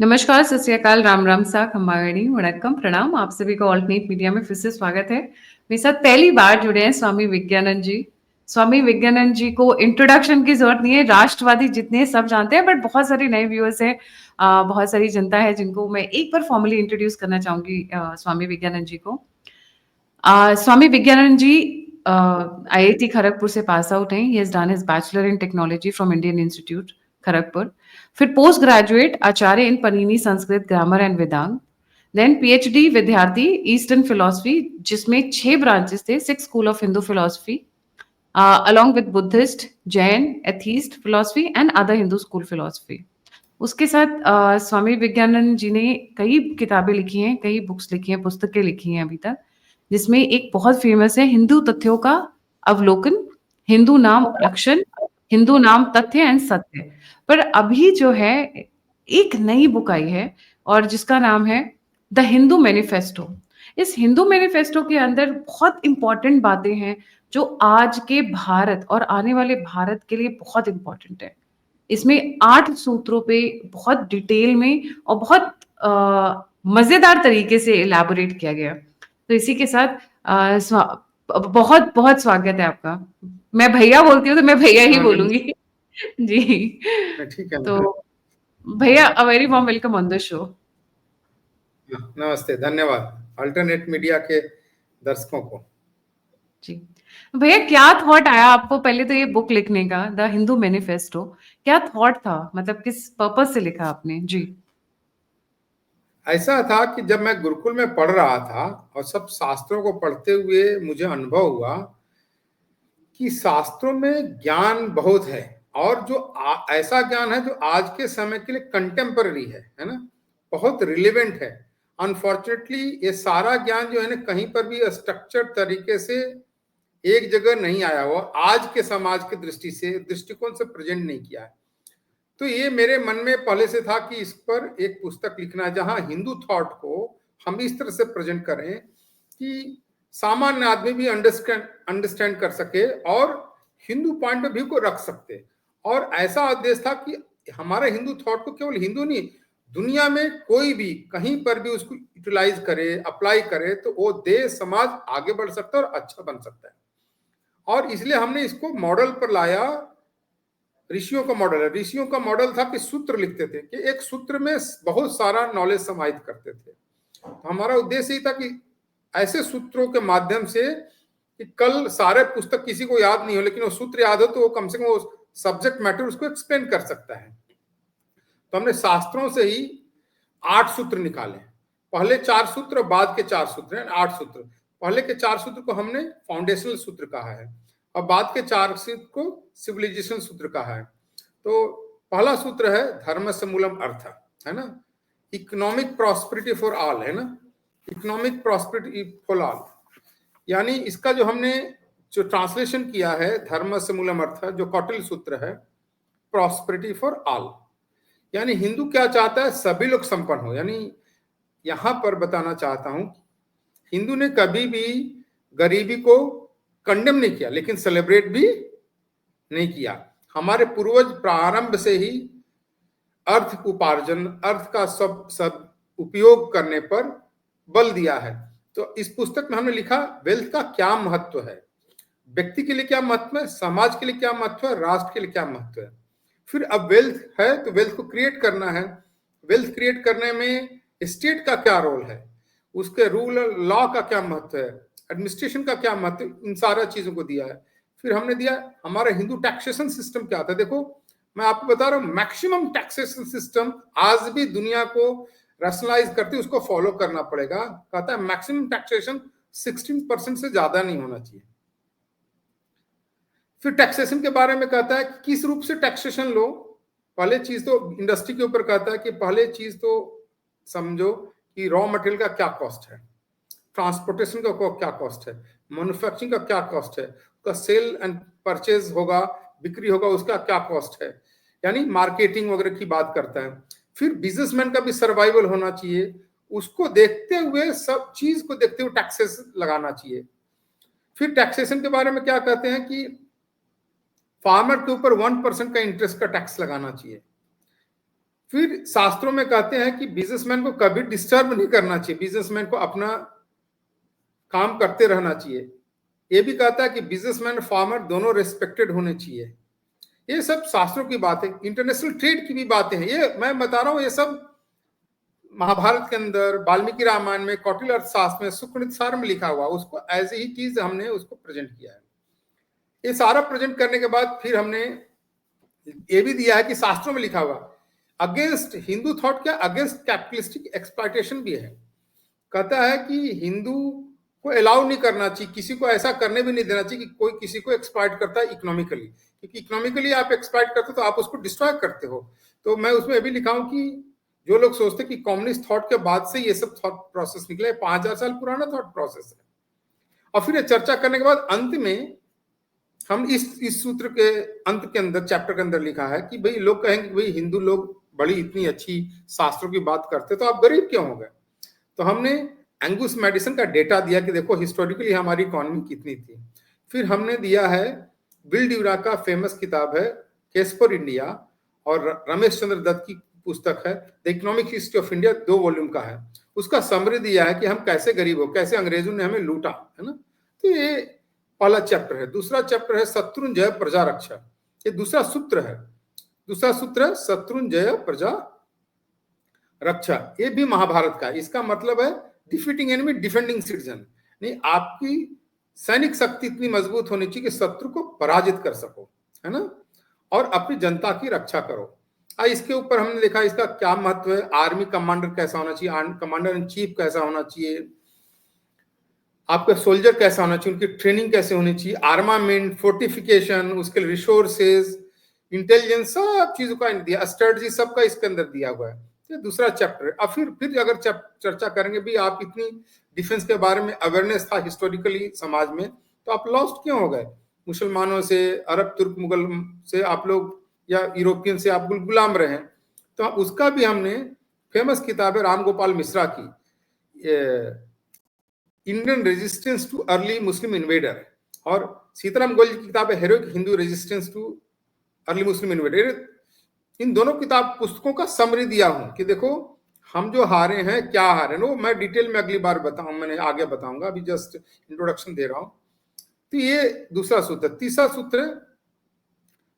नमस्कार, सत श्री अकाल, राम राम सा, खम्बागणी, वणक्कम, प्रणाम। आप सभी का ऑल्टरनेट मीडिया में फिर से स्वागत है। मेरे साथ पहली बार जुड़े हैं स्वामी विज्ञानंद जी। स्वामी विज्ञानंद जी को इंट्रोडक्शन की जरूरत नहीं है, राष्ट्रवादी जितने हैं सब जानते हैं, बट बहुत सारे नए व्यूअर्स हैं, बहुत सारी जनता है जिनको मैं एक बार फॉर्मली इंट्रोड्यूस करना चाहूंगी स्वामी विज्ञानंद जी को। स्वामी विज्ञानंद जी आईआईटी खड़गपुर से पास आउट हैं। He has done his bachelor in technology from Indian Institute Kharagpur. फिर post graduate Acharya in Panini Sanskrit grammar and Vedanta. Then PhD विद्यार्थी ईस्टर्न फिलोसफी, जिसमें 6 ब्रांचेस थे, 6 school of Hindu philosophy along with Buddhist, Jain, atheist philosophy and other Hindu school philosophy. उसके साथ स्वामी विज्ञानंद जी ने कई किताबें लिखी हैं, कई बुक्स लिखी हैं, पुस्तकें लिखी हैं अभी तक, जिसमें एक बहुत फेमस है हिंदू तथ्यों का अवलोकन, हिंदू नाम अक्षर, हिंदू नाम तथ्य एंड सत्य। पर अभी जो है एक नई बुक आई है और जिसका नाम है द हिंदू मैनिफेस्टो। इस हिंदू मैनिफेस्टो के अंदर बहुत इंपॉर्टेंट बातें हैं जो आज के भारत और आने वाले भारत के लिए बहुत इंपॉर्टेंट है। इसमें 8 सूत्रों पे बहुत डिटेल में और बहुत मजेदार तरीके से इलैबोरेट किया गया। तो इसी के साथ बहुत बहुत स्वागत है आपका। मैं भैया बोलती हूँ तो मैं भैया ही बोलूंगी। जी, ठीक है तो ना। भैया a very warm welcome on the show. नमस्ते, धन्यवाद अल्टरनेट मीडिया के दर्शकों को। जी भैया, क्या थॉट आया आपको पहले तो ये बुक लिखने का, द हिंदू मैनिफेस्टो? क्या थॉट था, मतलब किस पर्पस से लिखा आपने? जी। ऐसा था कि जब मैं गुरुकुल में पढ़ रहा था और सब शास्त्रों को पढ़ते हुए मुझे अनुभव हुआ कि शास्त्रों में ज्ञान बहुत है और जो ऐसा ज्ञान है जो आज के समय के लिए कंटेम्पररी है ना, बहुत रिलेवेंट है। अनफॉर्चुनेटली ये सारा ज्ञान जो है ना, कहीं पर भी स्ट्रक्चर्ड तरीके से एक जगह नहीं आया हुआ, आज के समाज के दृष्टिकोण से प्रेजेंट नहीं किया है। तो ये मेरे मन में पहले से था कि इस पर एक पुस्तक लिखना है जहां हिंदू थॉट को हम इस तरह से प्रेजेंट करें कि सामान्य आदमी भी अंडरस्टैंड कर सके और हिंदू पॉइंट ऑफ व्यू को रख सके। और ऐसा उद्देश्य था कि हमारे हिंदू थॉट को केवल हिंदू नहीं, दुनिया में कोई भी कहीं पर भी उसको यूटिलाइज करे, अप्लाई करे, तो वो देश समाज आगे बढ़ सकता है और अच्छा बन सकता है। और इसलिए हमने इसको मॉडल पर लाया। ऋषियों का मॉडल है। ऋषियों का मॉडल था कि सूत्र लिखते थे, कि एक सूत्र में बहुत सारा नॉलेज समाहित करते थे। तो हमारा उद्देश्य ही था कि ऐसे सूत्रों के माध्यम से कि कल सारे पुस्तक किसी को याद नहीं हो, लेकिन वो सूत्र याद हो तो वो कम से कम वो सब्जेक्ट मैटर उसको एक्सप्लेन कर सकता है। तो हमने शास्त्रों से ही 8 सूत्र निकाले। पहले 4 सूत्र और बाद के 4 सूत्र हैं, 8 सूत्र। पहले के 4 सूत्र को हमने फाउंडेशनल सूत्र कहा है और बाद के 4 सूत्र को सिविलाइजेशन सूत्र कहा है। तो पहला सूत्र है धर्म से मूलम अर्थ, है ना। इकोनॉमिक प्रॉस्पेरिटी फॉर ऑल, है ना। इकोनॉमिक प्रॉस्पेरिटी फॉर ऑल, यानी इसका जो हमने जो ट्रांसलेशन किया है धर्म से मूलम अर्थ, जो कौटिल्य सूत्र है, प्रॉस्पेरिटी फॉर ऑल, यानी हिंदू क्या चाहता है, सभी लोग संपन्न हो। यानी यहां पर बताना चाहता हूं, हिंदू ने कभी भी गरीबी को कंडेम नहीं किया, लेकिन सेलिब्रेट भी नहीं किया। हमारे पूर्वज प्रारंभ से ही अर्थ उपार्जन, अर्थ का सब उपयोग करने पर बल दिया है। तो इस पुस्तक में हमने लिखा वेल्थ का क्या महत्व है, व्यक्ति के लिए क्या महत्व है, समाज के लिए क्या महत्व है, राष्ट्र के लिए क्या महत्व है। फिर अब वेल्थ है तो वेल्थ को क्रिएट करना है। वेल्थ क्रिएट करने में स्टेट का क्या रोल है, उसके रूल लॉ का क्या महत्व है, एडमिनिस्ट्रेशन का क्या महत्व, इन सारा चीजों को दिया है। फिर हमने दिया हमारा हिंदू टैक्सेशन सिस्टम क्या था। देखो मैं आपको बता रहा हूं, मैक्सिमम टैक्सेशन सिस्टम आज भी दुनिया को रैशनलाइज करते उसको फॉलो करना पड़ेगा। कहता है मैक्सिमम टैक्सेशन 16% से ज्यादा नहीं होना चाहिए। फिर टैक्सेशन के बारे में कहता है कि किस रूप से टैक्सेशन लो। पहले चीज तो इंडस्ट्री के ऊपर कहता है कि पहले चीज तो समझो कि रॉ मटेरियल का क्या कॉस्ट है, ट्रांसपोर्टेशन का क्या कॉस्ट है, मैन्युफैक्चरिंग का क्या कॉस्ट है, उसका सेल एंड परचेज होगा, बिक्री होगा, उसका क्या कॉस्ट है, यानी मार्केटिंग वगैरह की बात करता है। फिर बिजनेसमैन का भी सर्वाइवल होना चाहिए, उसको देखते हुए, सब चीज को देखते हुए टैक्सेस लगाना चाहिए। फिर टैक्सेशन के बारे में क्या कहते हैं कि फार्मर के ऊपर 1% का इंटरेस्ट का टैक्स लगाना चाहिए। फिर शास्त्रों में कहते हैं कि बिजनेसमैन को कभी डिस्टर्ब नहीं करना चाहिए, बिजनेसमैन को अपना काम करते रहना चाहिए। ये भी कहता है कि बिजनेसमैन फार्मर दोनों रेस्पेक्टेड होने चाहिए। ये सब शास्त्रों की बात है, इंटरनेशनल ट्रेड की भी बातें हैं। ये मैं बता रहा हूं, ये सब महाभारत के अंदर, वाल्मीकि रामायण में, कौटिल्य अर्थशास्त्र में, सुकृत सार में लिखा हुआ, उसको एज ही चीज हमने उसको प्रेजेंट किया है। ये सारा प्रेजेंट करने के बाद फिर हमने ये भी दिया है कि शास्त्रों में लिखा हुआ अगेंस्ट हिंदू थॉट क्या, अगेंस्ट कैपिटलिस्टिक एक्सप्लॉयटेशन भी है। कहता है कि हिंदू को अलाउ नहीं करना चाहिए, किसी को ऐसा करने भी नहीं देना चाहिए कि कोई किसी को एक्सप्लॉइट करता है इकोनॉमिकली, क्योंकि इकोनॉमिकली आप एक्सप्लॉइट करते हो तो आप उसको डिस्ट्रॉय करते हो। तो मैं उसमें भी लिखा हूं कि जो लोग सोचते कि कम्युनिस्ट थॉट के बाद से ये सब थॉट प्रोसेस निकले, 5000 साल पुराना थॉट प्रोसेस है। और फिर चर्चा करने के बाद अंत में हम इस सूत्र के अंत के अंदर, चैप्टर के अंदर लिखा है कि भाई लोग कहेंगे भाई हिंदू लोग बड़ी इतनी अच्छी शास्त्रों की बात करते तो आप गरीब क्यों हो गए। तो हमने एंगुस मेडिसन का डेटा दिया कि देखो हिस्टोरिकली हमारी इकोनॉमी कितनी थी। फिर हमने दिया है विल ड्यूरा का फेमस किताब है केस फॉर इंडिया, और रमेश चंद्र दत्त की पुस्तक है the economic history of India, 2 volume का है। उसका समरी दिया है कि हम कैसे गरीब हो, कैसे अंग्रेजों ने हमें लूटा, है ना। तो ये पहला चैप्टर है। दूसरा चैप्टर है शत्रुंजय प्रजा रक्षा, ये दूसरा सूत्र है। दूसरा सूत्र है शत्रुंजय प्रजा रक्षा, ये भी महाभारत का है। इसका मतलब है डिफीटिंग एनिमी, डिफेंडिंग सिटीजन। नहीं, आपकी सैनिक शक्ति इतनी मजबूत होनी चाहिए कि शत्रु को पराजित कर सको, है ना, और अपनी जनता की रक्षा करो। इसके ऊपर हमने देखा इसका क्या महत्व है, आर्मी कमांडर कैसा होना चाहिए, कमांडर इन चीफ कैसा होना चाहिए, आपका सोल्जर कैसा होना चाहिए, उनकी ट्रेनिंग कैसे होनी चाहिए, आर्मामेंट, फोर्टिफिकेशन, उसके रिसोर्सेज, इंटेलिजेंस, सब चीजों का दिया, स्ट्रेटजी सबका इसके अंदर दिया हुआ है। ये दूसरा चैप्टर है। अब फिर अगर चर्चा करेंगे भी, आप इतनी डिफेंस के बारे में अवेयरनेस था हिस्टोरिकली समाज में, तो आप लॉस्ट क्यों हो गए, मुसलमानों से, अरब तुर्क मुगल से आप लोग, या यूरोपियन से आप गुलाम रहे। तो उसका भी हमने फेमस किताब है राम गोपाल मिश्रा की, Indian resistance to early Muslim invader, और सीताराम गोयल की किताब है heroic Hindu resistance to early Muslim invader. इन दोनों किताब पुस्तकों का समरी दिया हूं कि देखो हम जो हारे हैं, क्या हारे, वो मैं डिटेल में अगली बार मैंने आगे बताऊंगा, अभी जस्ट इंट्रोडक्शन दे रहा हूं। तो ये दूसरा सूत्र। तीसरा सूत्र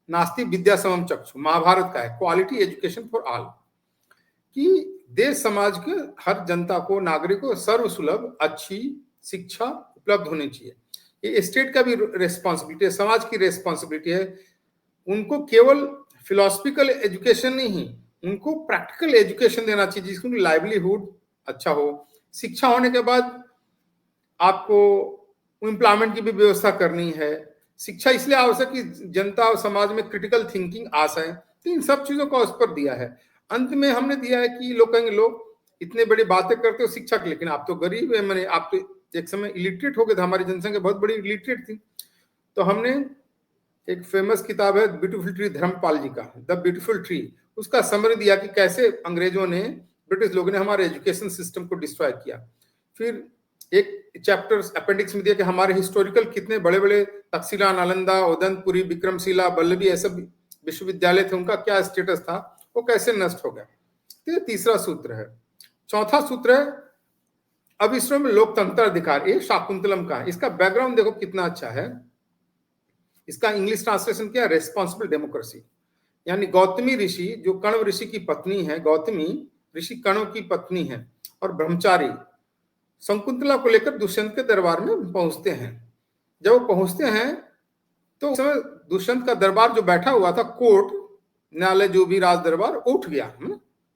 नास्ति विद्या समम चक्षु, महाभारत का है, क्वालिटी एजुकेशन फॉर ऑल, कि देश समाज के हर जनता को, नागरिक को सर्वसुलभ अच्छी शिक्षा उपलब्ध होनी चाहिए। ये स्टेट का भी रेस्पॉन्सिबिलिटी है, समाज की रेस्पॉन्सिबिलिटी है। उनको केवल फिलोसफिकल एजुकेशन नहीं, उनको प्रैक्टिकल एजुकेशन देना चाहिए जिसको लाइवलीहुड अच्छा हो। शिक्षा होने के बाद आपको एम्प्लॉयमेंट की भी व्यवस्था करनी है। शिक्षा इसलिए आवश्यक कि जनता और समाज में क्रिटिकल थिंकिंग आ सके। तो इन सब चीजों का उस पर दिया है। अंत में हमने दिया है कि लोग कहेंगे लोग इतने बड़ी बातें करते हो शिक्षा की, लेकिन आप तो गरीब है, मैंने आप तो एक समय इलिटरेट हो गए थे, हमारी जनसंख्या बहुत बड़ी इलिटरेट थी। तो हमने एक फेमस किताब है ब्यूटीफुल ट्री, धर्मपाल जी का द ब्यूटीफुल ट्री, उसका समरी दिया कि कैसे अंग्रेजों ने, ब्रिटिश लोगों ने हमारे एजुकेशन सिस्टम को डिस्ट्रॉय किया। फिर एक चैप्टर अपेंडिक्स में दिया कि हमारे हिस्टोरिकल कितने बड़े बड़े तक्षशिला, नालंदा, उदयपुरी, विक्रमशिला, बल्लभी ऐसे विश्वविद्यालय थे, उनका क्या स्टेटस था, वो कैसे नष्ट हो गया। तो ये तीसरा सूत्र है। चौथा सूत्र है अब विश्व में लोकतंत्र अधिकार, ये शाकुंतलम का है। इसका बैकग्राउंड देखो कितना अच्छा है। इसका इंग्लिश ट्रांसलेशन क्या है, रेस्पॉन्सिबल डेमोक्रेसी। यानी गौतमी ऋषि, जो कण्व ऋषि की पत्नी है, गौतमी ऋषि कण्व की पत्नी है और ब्रह्मचारी, शकुंतला को लेकर दुष्यंत के दरबार में पहुंचते हैं। जब वो पहुंचते हैं तो उस समय दुष्यंत का दरबार जो बैठा हुआ था, कोर्ट न्यायालय जो भी राज दरबार, उठ गया,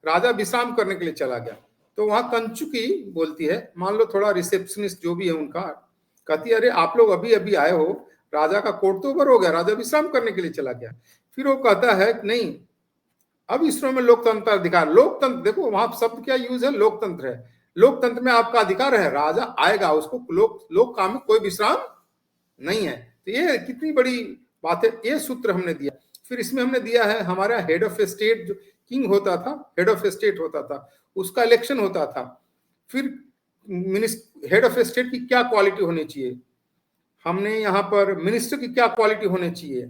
राजा विश्राम करने के लिए चला गया। तो वहां कंचुकी बोलती है, मान लो थोड़ा रिसेप्शनिस्ट जो भी है उनका, कहती है अरे आप लोग अभी अभी आए हो, राजा का कोर्ट तो ओवर हो गया, राजा विश्राम करने के लिए चला गया। फिर वो कहता है नहीं, अब इसरो में लोकतंत्र अधिकार, लोकतंत्र देखो वहां शब्द क्या यूज है, लोकतंत्र है। लोकतंत्र में आपका अधिकार है, राजा आएगा, उसको लोक काम में कोई विश्राम नहीं है। तो ये कितनी बड़ी बात है, ये सूत्र हमने दिया। फिर इसमें हमने दिया है हमारा हेड ऑफ स्टेट, जो किंग होता था, हेड ऑफ स्टेट होता था, उसका इलेक्शन होता था। फिर हेड ऑफ स्टेट की क्या क्वालिटी होनी चाहिए, हमने यहाँ पर मिनिस्टर की क्या क्वालिटी होनी चाहिए,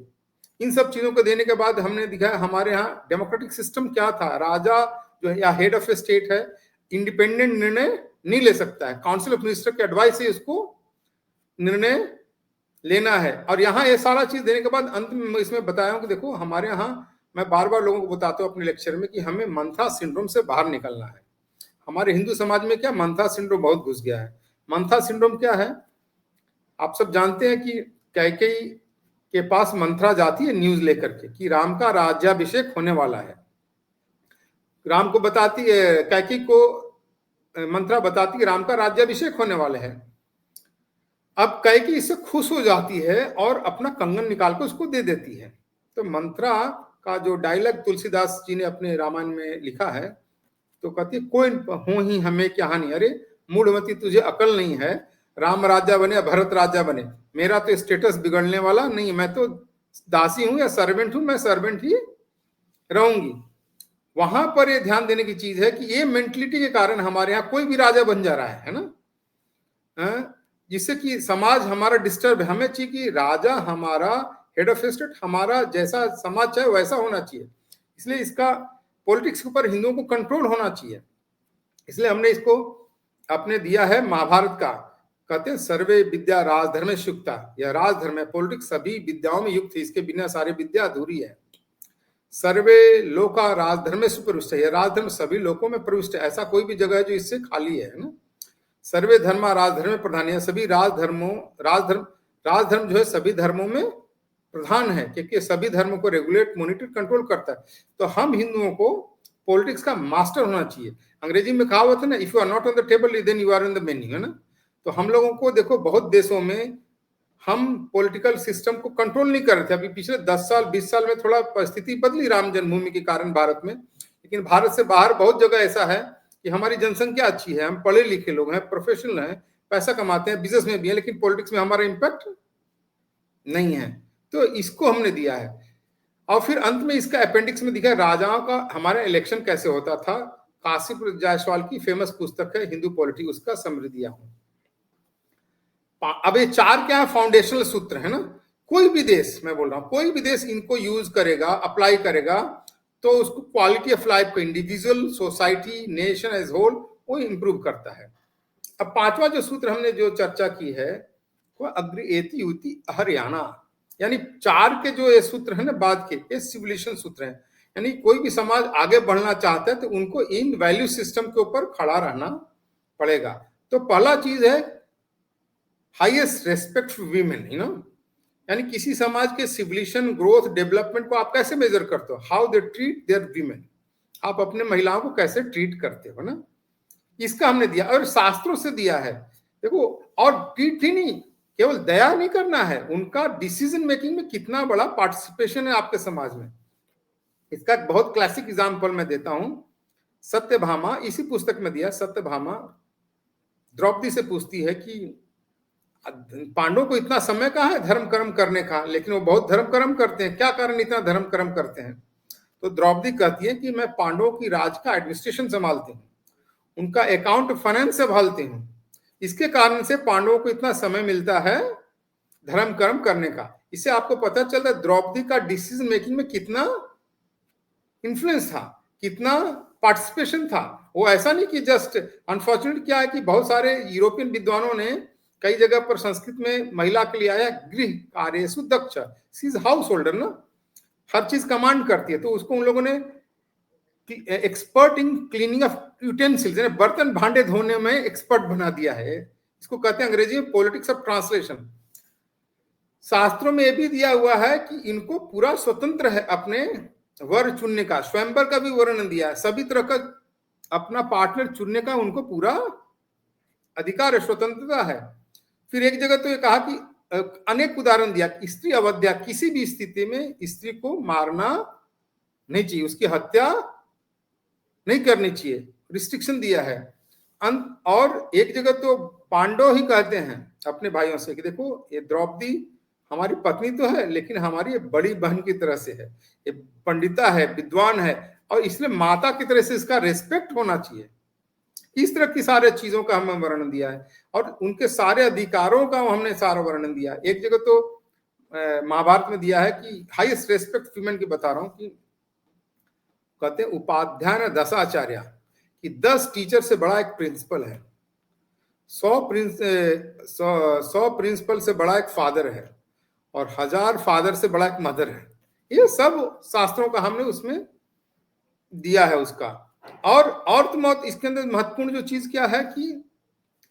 इन सब चीजों को देने के बाद हमने दिखाया हमारे यहाँ डेमोक्रेटिक सिस्टम क्या था। राजा जो है या हेड ऑफ स्टेट है, इंडिपेंडेंट निर्णय नहीं ले सकता है, काउंसिल ऑफ मिनिस्टर के एडवाइस से इसको निर्णय लेना है। और यहाँ ये सारा चीज देने के बाद अंत में इसमें बताया हूं कि देखो हमारे यहाँ, मैं बार बार लोगों को बताता हूँ अपने लेक्चर में कि हमें मंथा सिंड्रोम से बाहर निकलना है। हमारे हिंदू समाज में क्या मंथा सिंड्रोम बहुत घुस गया है। मंथा सिंड्रोम क्या है, आप सब जानते हैं कि कैकेयी के पास मंत्रा जाती है न्यूज लेकर के कि राम का राज्याभिषेक होने वाला है। राम को बताती है, कैकेयी को मंत्रा बताती है राम का राज्याभिषेक होने वाले है। अब कैकेयी इससे खुश हो जाती है और अपना कंगन निकाल कर उसको दे देती है। तो मंत्रा का जो डायलॉग तुलसीदास जी ने अपने रामायण में लिखा है, तो कहती है कोई हो ही हमें क्या हानि, अरे मूढ़मती तुझे अकल नहीं है, राम राजा बने या भरत राजा बने, मेरा तो स्टेटस बिगड़ने वाला नहीं, मैं तो दासी हूं या सर्वेंट हूं, मैं सर्वेंट ही रहूंगी। वहां पर ये ध्यान देने की चीज है कि ये मेंटलिटी के कारण हमारे यहाँ कोई भी राजा बन जा रहा है ना, जिससे कि समाज हमारा डिस्टर्ब है। हमें चाहिए कि राजा हमारा, हेड ऑफ स्टेट हमारा जैसा समाज चाहे वैसा होना चाहिए। इसलिए इसका पॉलिटिक्स के ऊपर हिंदुओं को कंट्रोल होना चाहिए। इसलिए हमने इसको अपने दिया है महाभारत का, कहते हैं सर्वे विद्या राजधर्म युक्ता, यह राजधर्म है, पॉलिटिक्स सभी विद्याओं में युक्त है, इसके बिना सारी विद्या अधूरी है। सर्वे लोका राजधर्म से प्रविष्ट है, यह राजधर्म सभी लोकों में प्रविष्ट है, ऐसा कोई भी जगह है जो इससे खाली है ना। सर्वे धर्मा राजधर्म प्रधान है, सभी राजधर्म जो है सभी धर्मों में प्रधान है, क्योंकि सभी धर्मों को रेगुलेट, मॉनिटर, कंट्रोल करता है। तो हम हिंदुओं को पॉलिटिक्स का मास्टर होना चाहिए। अंग्रेजी में कहावत है ना, if you are not on the table then you are in the menu, है ना। तो हम लोगों को देखो बहुत देशों में हम पॉलिटिकल सिस्टम को कंट्रोल नहीं कर रहे थे। अभी पिछले 10 साल 20 साल में थोड़ा परिस्थिति बदली राम जन्मभूमि के कारण भारत में, लेकिन भारत से बाहर बहुत जगह ऐसा है कि हमारी जनसंख्या अच्छी है, हम पढ़े लिखे लोग हैं, प्रोफेशनल हैं, पैसा कमाते हैं, बिजनेस में भी है, लेकिन पॉलिटिक्स में हमारा इम्पैक्ट नहीं है। तो इसको हमने दिया है। और फिर अंत में इसका अपेंडिक्स में दिखा है राजाओं का हमारा इलेक्शन कैसे होता था। काशीपुर जायसवाल की फेमस पुस्तक है हिंदू पॉलिटिक्स, उसका समरी दिया हूं। अब ये 4 क्या है, फाउंडेशनल सूत्र है ना। कोई भी देश, मैं बोल रहा हूं कोई भी देश इनको यूज करेगा, अप्लाई करेगा, तो उसको क्वालिटी ऑफ लाइफ को, individual, society, nation as whole, वो इंप्रूव करता है। अब 5वां जो सूत्र हमने जो चर्चा की है वो अग्रएति युति हरियाणा, यानी 4 के जो ये सूत्र है ना बाद के, ये सिविलाइजेशन सूत्र है। यानी कोई भी समाज आगे बढ़ना चाहता है तो उनको इन वैल्यू सिस्टम के ऊपर खड़ा रहना पड़ेगा। तो पहला चीज है highest respect for women, you know, यानी किसी समाज के सिविलाइजेशन, ग्रोथ, डेवलपमेंट को आप कैसे मेजर करते हो, how they treat their women, आप अपने महिलाओं को कैसे ट्रीट करते हो ना, इसका हमने दिया। और शास्त्रों से दिया है देखो। और ट्रीट ही नहीं, केवल दया नहीं करना है, उनका डिसीजन मेकिंग में कितना बड़ा पार्टिसिपेशन है आपके समाज में। इसका एक बहुत क्लासिक एग्जांपल मैं देता हूं। सत्यभामा, इसी पुस्तक में दिया, सत्यभामा द्रौपदी से पूछती है कि पांडवों को इतना समय कहाँ है धर्म कर्म करने का, लेकिन वो बहुत धर्म कर्म करते हैं, क्या कारण इतना धर्म कर्म करते हैं। तो द्रौपदी कहती है कि मैं पांडवों की राज का एडमिनिस्ट्रेशन संभालती हूँ, उनका अकाउंट फाइनेंस संभालती हूँ, इसके कारण से पांडवों को इतना समय मिलता है धर्म कर्म करने का। इससे आपको पता चलता है द्रौपदी का डिसीजन मेकिंग में कितना इन्फ्लुएंस था, कितना पार्टिसिपेशन था। वो ऐसा नहीं कि जस्ट, अनफॉर्चुनेट क्या है कि बहुत सारे यूरोपियन विद्वानों ने कई जगह पर संस्कृत में महिला के लिए आया गृह कार्येषु दक्ष, शी इज हाउस होल्डर ना, हर चीज कमांड करती है। तो उसको उन लोगों ने expert in cleaning of utensils, बर्तन भांडे धोने में एक्सपर्ट बना दिया है। इसको कहते हैं अंग्रेजी में पॉलिटिक्स ऑफ ट्रांसलेशन। शास्त्रों में यह भी दिया हुआ है कि इनको पूरा स्वतंत्र है अपने वर चुनने का, स्वयंवर का भी वर्णन दिया है, सभी तरह का अपना पार्टनर चुनने का उनको पूरा अधिकार है, स्वतंत्रता है। फिर एक जगह तो ये कहा कि अनेक उदाहरण दिया, स्त्री अवध्या, किसी भी स्थिति में स्त्री को मारना नहीं चाहिए, उसकी हत्या नहीं करनी चाहिए, रिस्ट्रिक्शन दिया है। और एक जगह तो पांडव ही कहते हैं अपने भाइयों से कि देखो ये द्रौपदी हमारी पत्नी तो है, लेकिन हमारी बड़ी बहन की तरह से है, ये पंडिता है, विद्वान है, और इसलिए माता की तरह से इसका रेस्पेक्ट होना चाहिए। इस तरह की सारे चीजों का हमने वर्णन दिया है, और उनके सारे अधिकारों का हमने सारा वर्णन दिया। एक जगह तो महाभारत में दिया है कि हाईएस्ट रेस्पेक्ट फीमेन की बता रहा हूं कि कहते हैं उपाध्याय दशाचार्य कि 10 टीचर से बड़ा एक प्रिंसिपल है, 100 प्रिंसिपल से बड़ा एक फादर है और 1000 फादर से बड़ा एक मदर है। ये सब शास्त्रों का हमने उसमें दिया है उसका। और तो मौत इसके अंदर महत्वपूर्ण जो चीज क्या है कि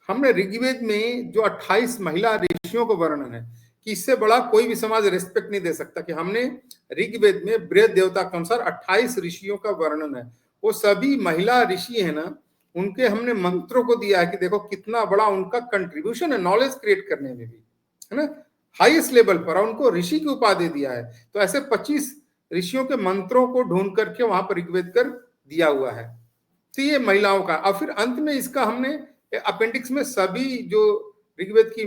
हमने ऋग्वेद में जो 28 महिला ऋषियों को वर्णन है कि इससे बड़ा कोई भी समाज रेस्पेक्ट नहीं दे सकता कि हमने ऋग्वेद में बृहद देवता के अनुसार 28 ऋषियों का वर्णन है। वो सभी महिला ऋषि है ना, उनके हमने मंत्रों को दिया है कि देखो कितना बड़ा उनका कंट्रीब्यूशन है नॉलेज क्रिएट करने में भी, है ना, हाईएस्ट लेवल पर, और उनको ऋषि की उपाधि दिया है। तो ऐसे 25 ऋषियों के मंत्रों को ढूंढ करके वहां पर ऋग्वेद कर दिया हुआ है। तो ये महिलाओं का। और फिर अंत में इसका हमने अपेंडिक्स में सभी जो ऋग्वेद की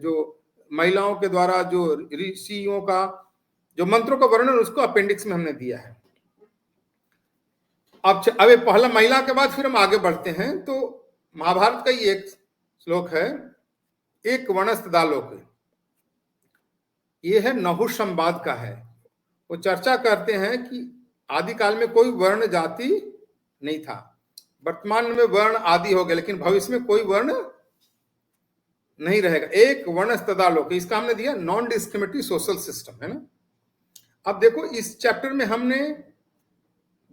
जो महिलाओं के द्वारा जो ऋषियों का जो मंत्रों का वर्णन उसको अपेंडिक्स में हमने दिया है। अब पहला महिला के बाद फिर हम आगे बढ़ते हैं। तो महाभारत का ही एक श्लोक है, एक वनस्तदालोक, ये है नहुष संवाद का है। वो चर्चा करते हैं कि आदिकाल में कोई वर्ण जाति नहीं था, वर्तमान में वर्ण आदि हो गया, लेकिन भविष्य में कोई वर्ण नहीं रहेगा। एक वर्ण तदालोक, इसका हमने दिया नॉन डिस्क्रिमिनेटरी सोशल सिस्टम, है ना। अब देखो इस चैप्टर में हमने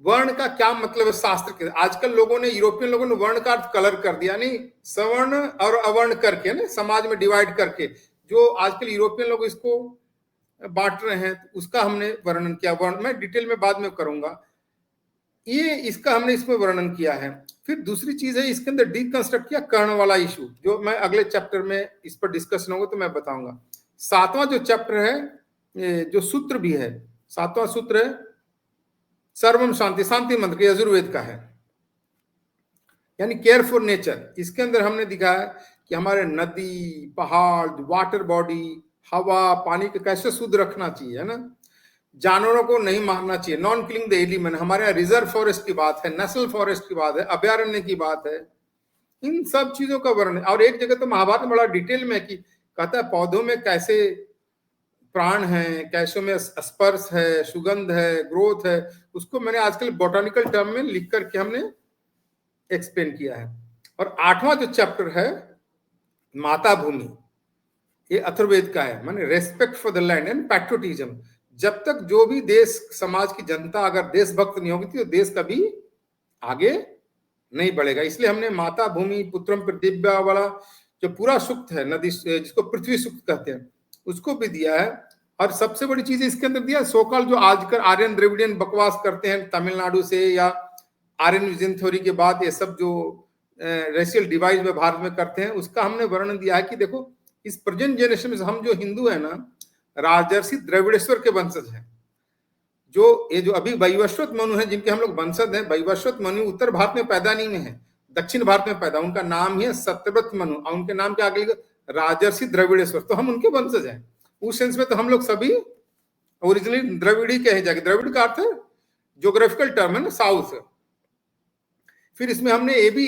वर्ण का क्या मतलब है शास्त्र के। आजकल लोगों ने, यूरोपियन लोगों ने वर्ण का अर्थ कलर कर दिया, नहीं सवर्ण और अवर्ण करके ना समाज में डिवाइड करके, जो आजकल यूरोपियन लोग इसको बांट रहे हैं, उसका हमने वर्णन किया। वर्ण मैं डिटेल में बाद में करूंगा, ये इसका हमने इसमें वर्णन किया है। फिर दूसरी चीज है इसके अंदर डीकंस्ट्रक्ट किया कर्ण वाला इशू, जो मैं अगले चैप्टर में इस पर डिस्कशन होगा तो मैं बताऊंगा। 7वां जो चैप्टर है, जो सूत्र भी है, 7वां सूत्र है सर्वम शांति, शांति मंत्र यजुर्वेद का है, यानी केयर फॉर नेचर। इसके अंदर हमने दिखा है कि हमारे नदी, पहाड़, वाटर बॉडी, हवा, पानी को कैसे शुद्ध रखना चाहिए, है ना। जानवरों को नहीं मारना चाहिए, नॉन किलिंग द एलिमेंट। हमारे यहाँ रिजर्व फॉरेस्ट की बात है, नेशनल फॉरेस्ट की बात है, अभ्यारण्य की बात है, इन सब चीजों का वर्णन। और एक जगह तो महाभारत में बड़ा डिटेल में कि कहता है पौधों में कैसे प्राण है, कैसे में स्पर्श है, सुगंध है, ग्रोथ है, उसको मैंने आजकल बॉटनिकल टर्म में लिख करके हमने एक्सप्लेन किया है। और 8वां जो चैप्टर है माता भूमि, ये अथर्ववेद का है, माने respect for the land and patriotism. जब तक जो भी देश समाज की जनता अगर देशभक्त नहीं होगी तो देश कभी आगे नहीं बढ़ेगा। इसलिए हमने माता भूमि पुत्रम पृथिव्या वाला जो पूरा सूक्त है, नदी जिसको पृथ्वी सूक्त कहते हैं, उसको भी दिया है। और सबसे बड़ी चीज इसके अंदर दिया सोकल, जो आजकल आर्यन द्रविडियन बकवास करते हैं तमिलनाडु से, या आर्यन विजन थ्योरी के बाद ये सब जो रेशियल डिवाइड में भारत में करते हैं, उसका हमने वर्णन दिया है कि देखो इस प्रेजेंट जनरेशन में हम जो हिंदू है ना, राजर्षि द्रविड़ेश्वर के वंशज हैं। जो ये जो अभी वैवस्वत मनु है, जिनके हम लोग वंशज हैं, वैवस्वत मनु उत्तर भारत में पैदा नहीं है, दक्षिण भारत में पैदा, उनका नाम ही है सत्यव्रत मनु, और उनके नाम के आगे राजर्षि द्रविड़ेश्वर, तो हम उनके वंशज हैं। उस सेंस में तो हम लोग सभी ओरिजिनली द्रविड़ी कहे जाएंगे। द्रविड़ का अर्थ है ज्योग्राफिकल टर्म है ना, साउथ। फिर इसमें हमने ये भी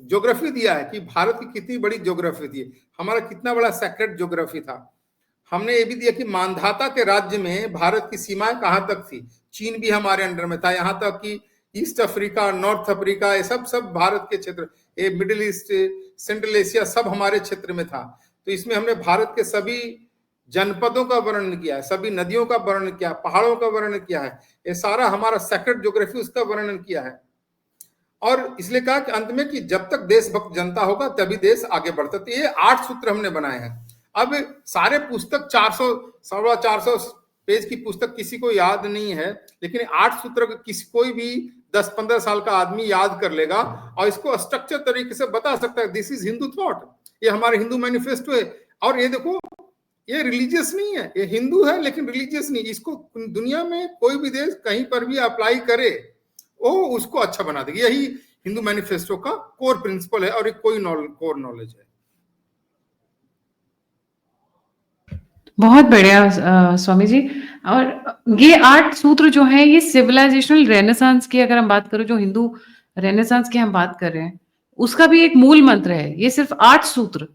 ज्योग्राफी दिया है कि भारत की कितनी बड़ी ज्योग्राफी थी, हमारा कितना बड़ा सेक्रेट ज्योग्राफी था। हमने ये भी दिया कि मानधाता के राज्य में भारत की सीमाएं कहां तक थी, चीन भी हमारे अंडर में था, यहाँ तक कि ईस्ट अफ्रीका, नॉर्थ अफ्रीका, ये सब भारत के क्षेत्र, ये मिडिल ईस्ट, सेंट्रल एशिया सब हमारे क्षेत्र में था। तो इसमें हमने भारत के सभी जनपदों का वर्णन किया है, सभी नदियों का वर्णन किया, पहाड़ों का वर्णन किया है, ये सारा हमारा सेक्रेट ज्योग्राफी उसका वर्णन किया है। और इसलिए कहा कि अंत में कि जब तक देशभक्त जनता होगा तभी देश आगे बढ़ता। तो ये 8 सूत्र हमने बनाए हैं। अब सारे पुस्तक 400 पेज की पुस्तक किसी को याद नहीं है, लेकिन 8 सूत्र कोई भी 10-15 साल का आदमी याद कर लेगा और इसको स्ट्रक्चर तरीके से बता सकता है। दिस इज हिंदू थॉट, ये हमारे हिंदू मैनिफेस्टो है। और ये देखो, ये रिलीजियस नहीं है, ये हिंदू है लेकिन रिलीजियस नहीं। इसको दुनिया में कोई भी देश कहीं पर भी अप्लाई करे, वो उसको अच्छा बना देगी। यही हिंदू मैनिफेस्टो का कोर प्रिंसिपल है और एक कोई कोर नॉलेज है। बहुत बढ़िया स्वामी जी। और ये 8 सूत्र जो है, ये सिविलाइजेशनल रेनेसांस की अगर हम बात करें, जो हिंदू रेनेसांस की हम बात कर रहे हैं, उसका भी एक मूल मंत्र है, ये सिर्फ 8 सूत्र।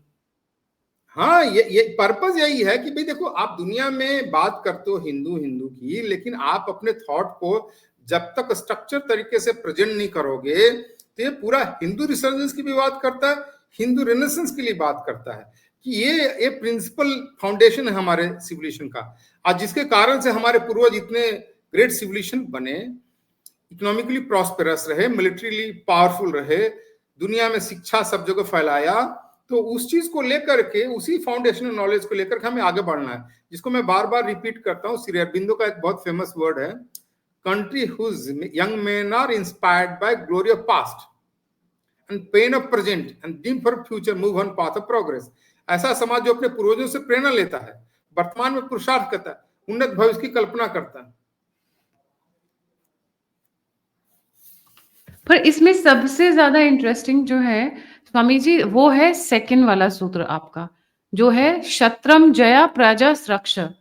हाँ, ये पर्पस यही है कि भाई देखो, आप दुनिया में बात करते हो हिंदू हिंदू की, लेकिन आप अपने थॉट को जब तक स्ट्रक्चर तरीके से प्रेजेंट नहीं करोगे, तो ये पूरा हिंदू रिसर्जेंस की भी बात करता है, हिंदू रेनेसेंस के लिए बात करता है कि ये प्रिंसिपल फाउंडेशन है हमारे सिविलाइजेशन का, और जिसके कारण से हमारे पूर्वज इतने ग्रेट सिविलाइजेशन बने, इकोनॉमिकली प्रॉस्पेरस रहे, मिलिट्रीली पावरफुल रहे, दुनिया में शिक्षा सब जगह फैलाया। तो उस चीज को लेकर के, उसी फाउंडेशनल नॉलेज को लेकर के हमें आगे बढ़ना है, जिसको मैं बार बार रिपीट करता हूँ। श्री अरबिंदो का एक बहुत फेमस वर्ड है, country whose young men are inspired by glory of past and pain of present and dream for future move on path of progress. ऐसा समाज जो अपने पूर्वजों से प्रेरणा लेता है, वर्तमान में पुरुषार्थ करता है, उन्नत भविष्य की कल्पना करता है। पर इसमें सबसे ज्यादा इंटरेस्टिंग जो है स्वामी जी, वो है सेकंड वाला सूत्र आपका, जो है शत्रम जया प्रजा रक्ष, हाँ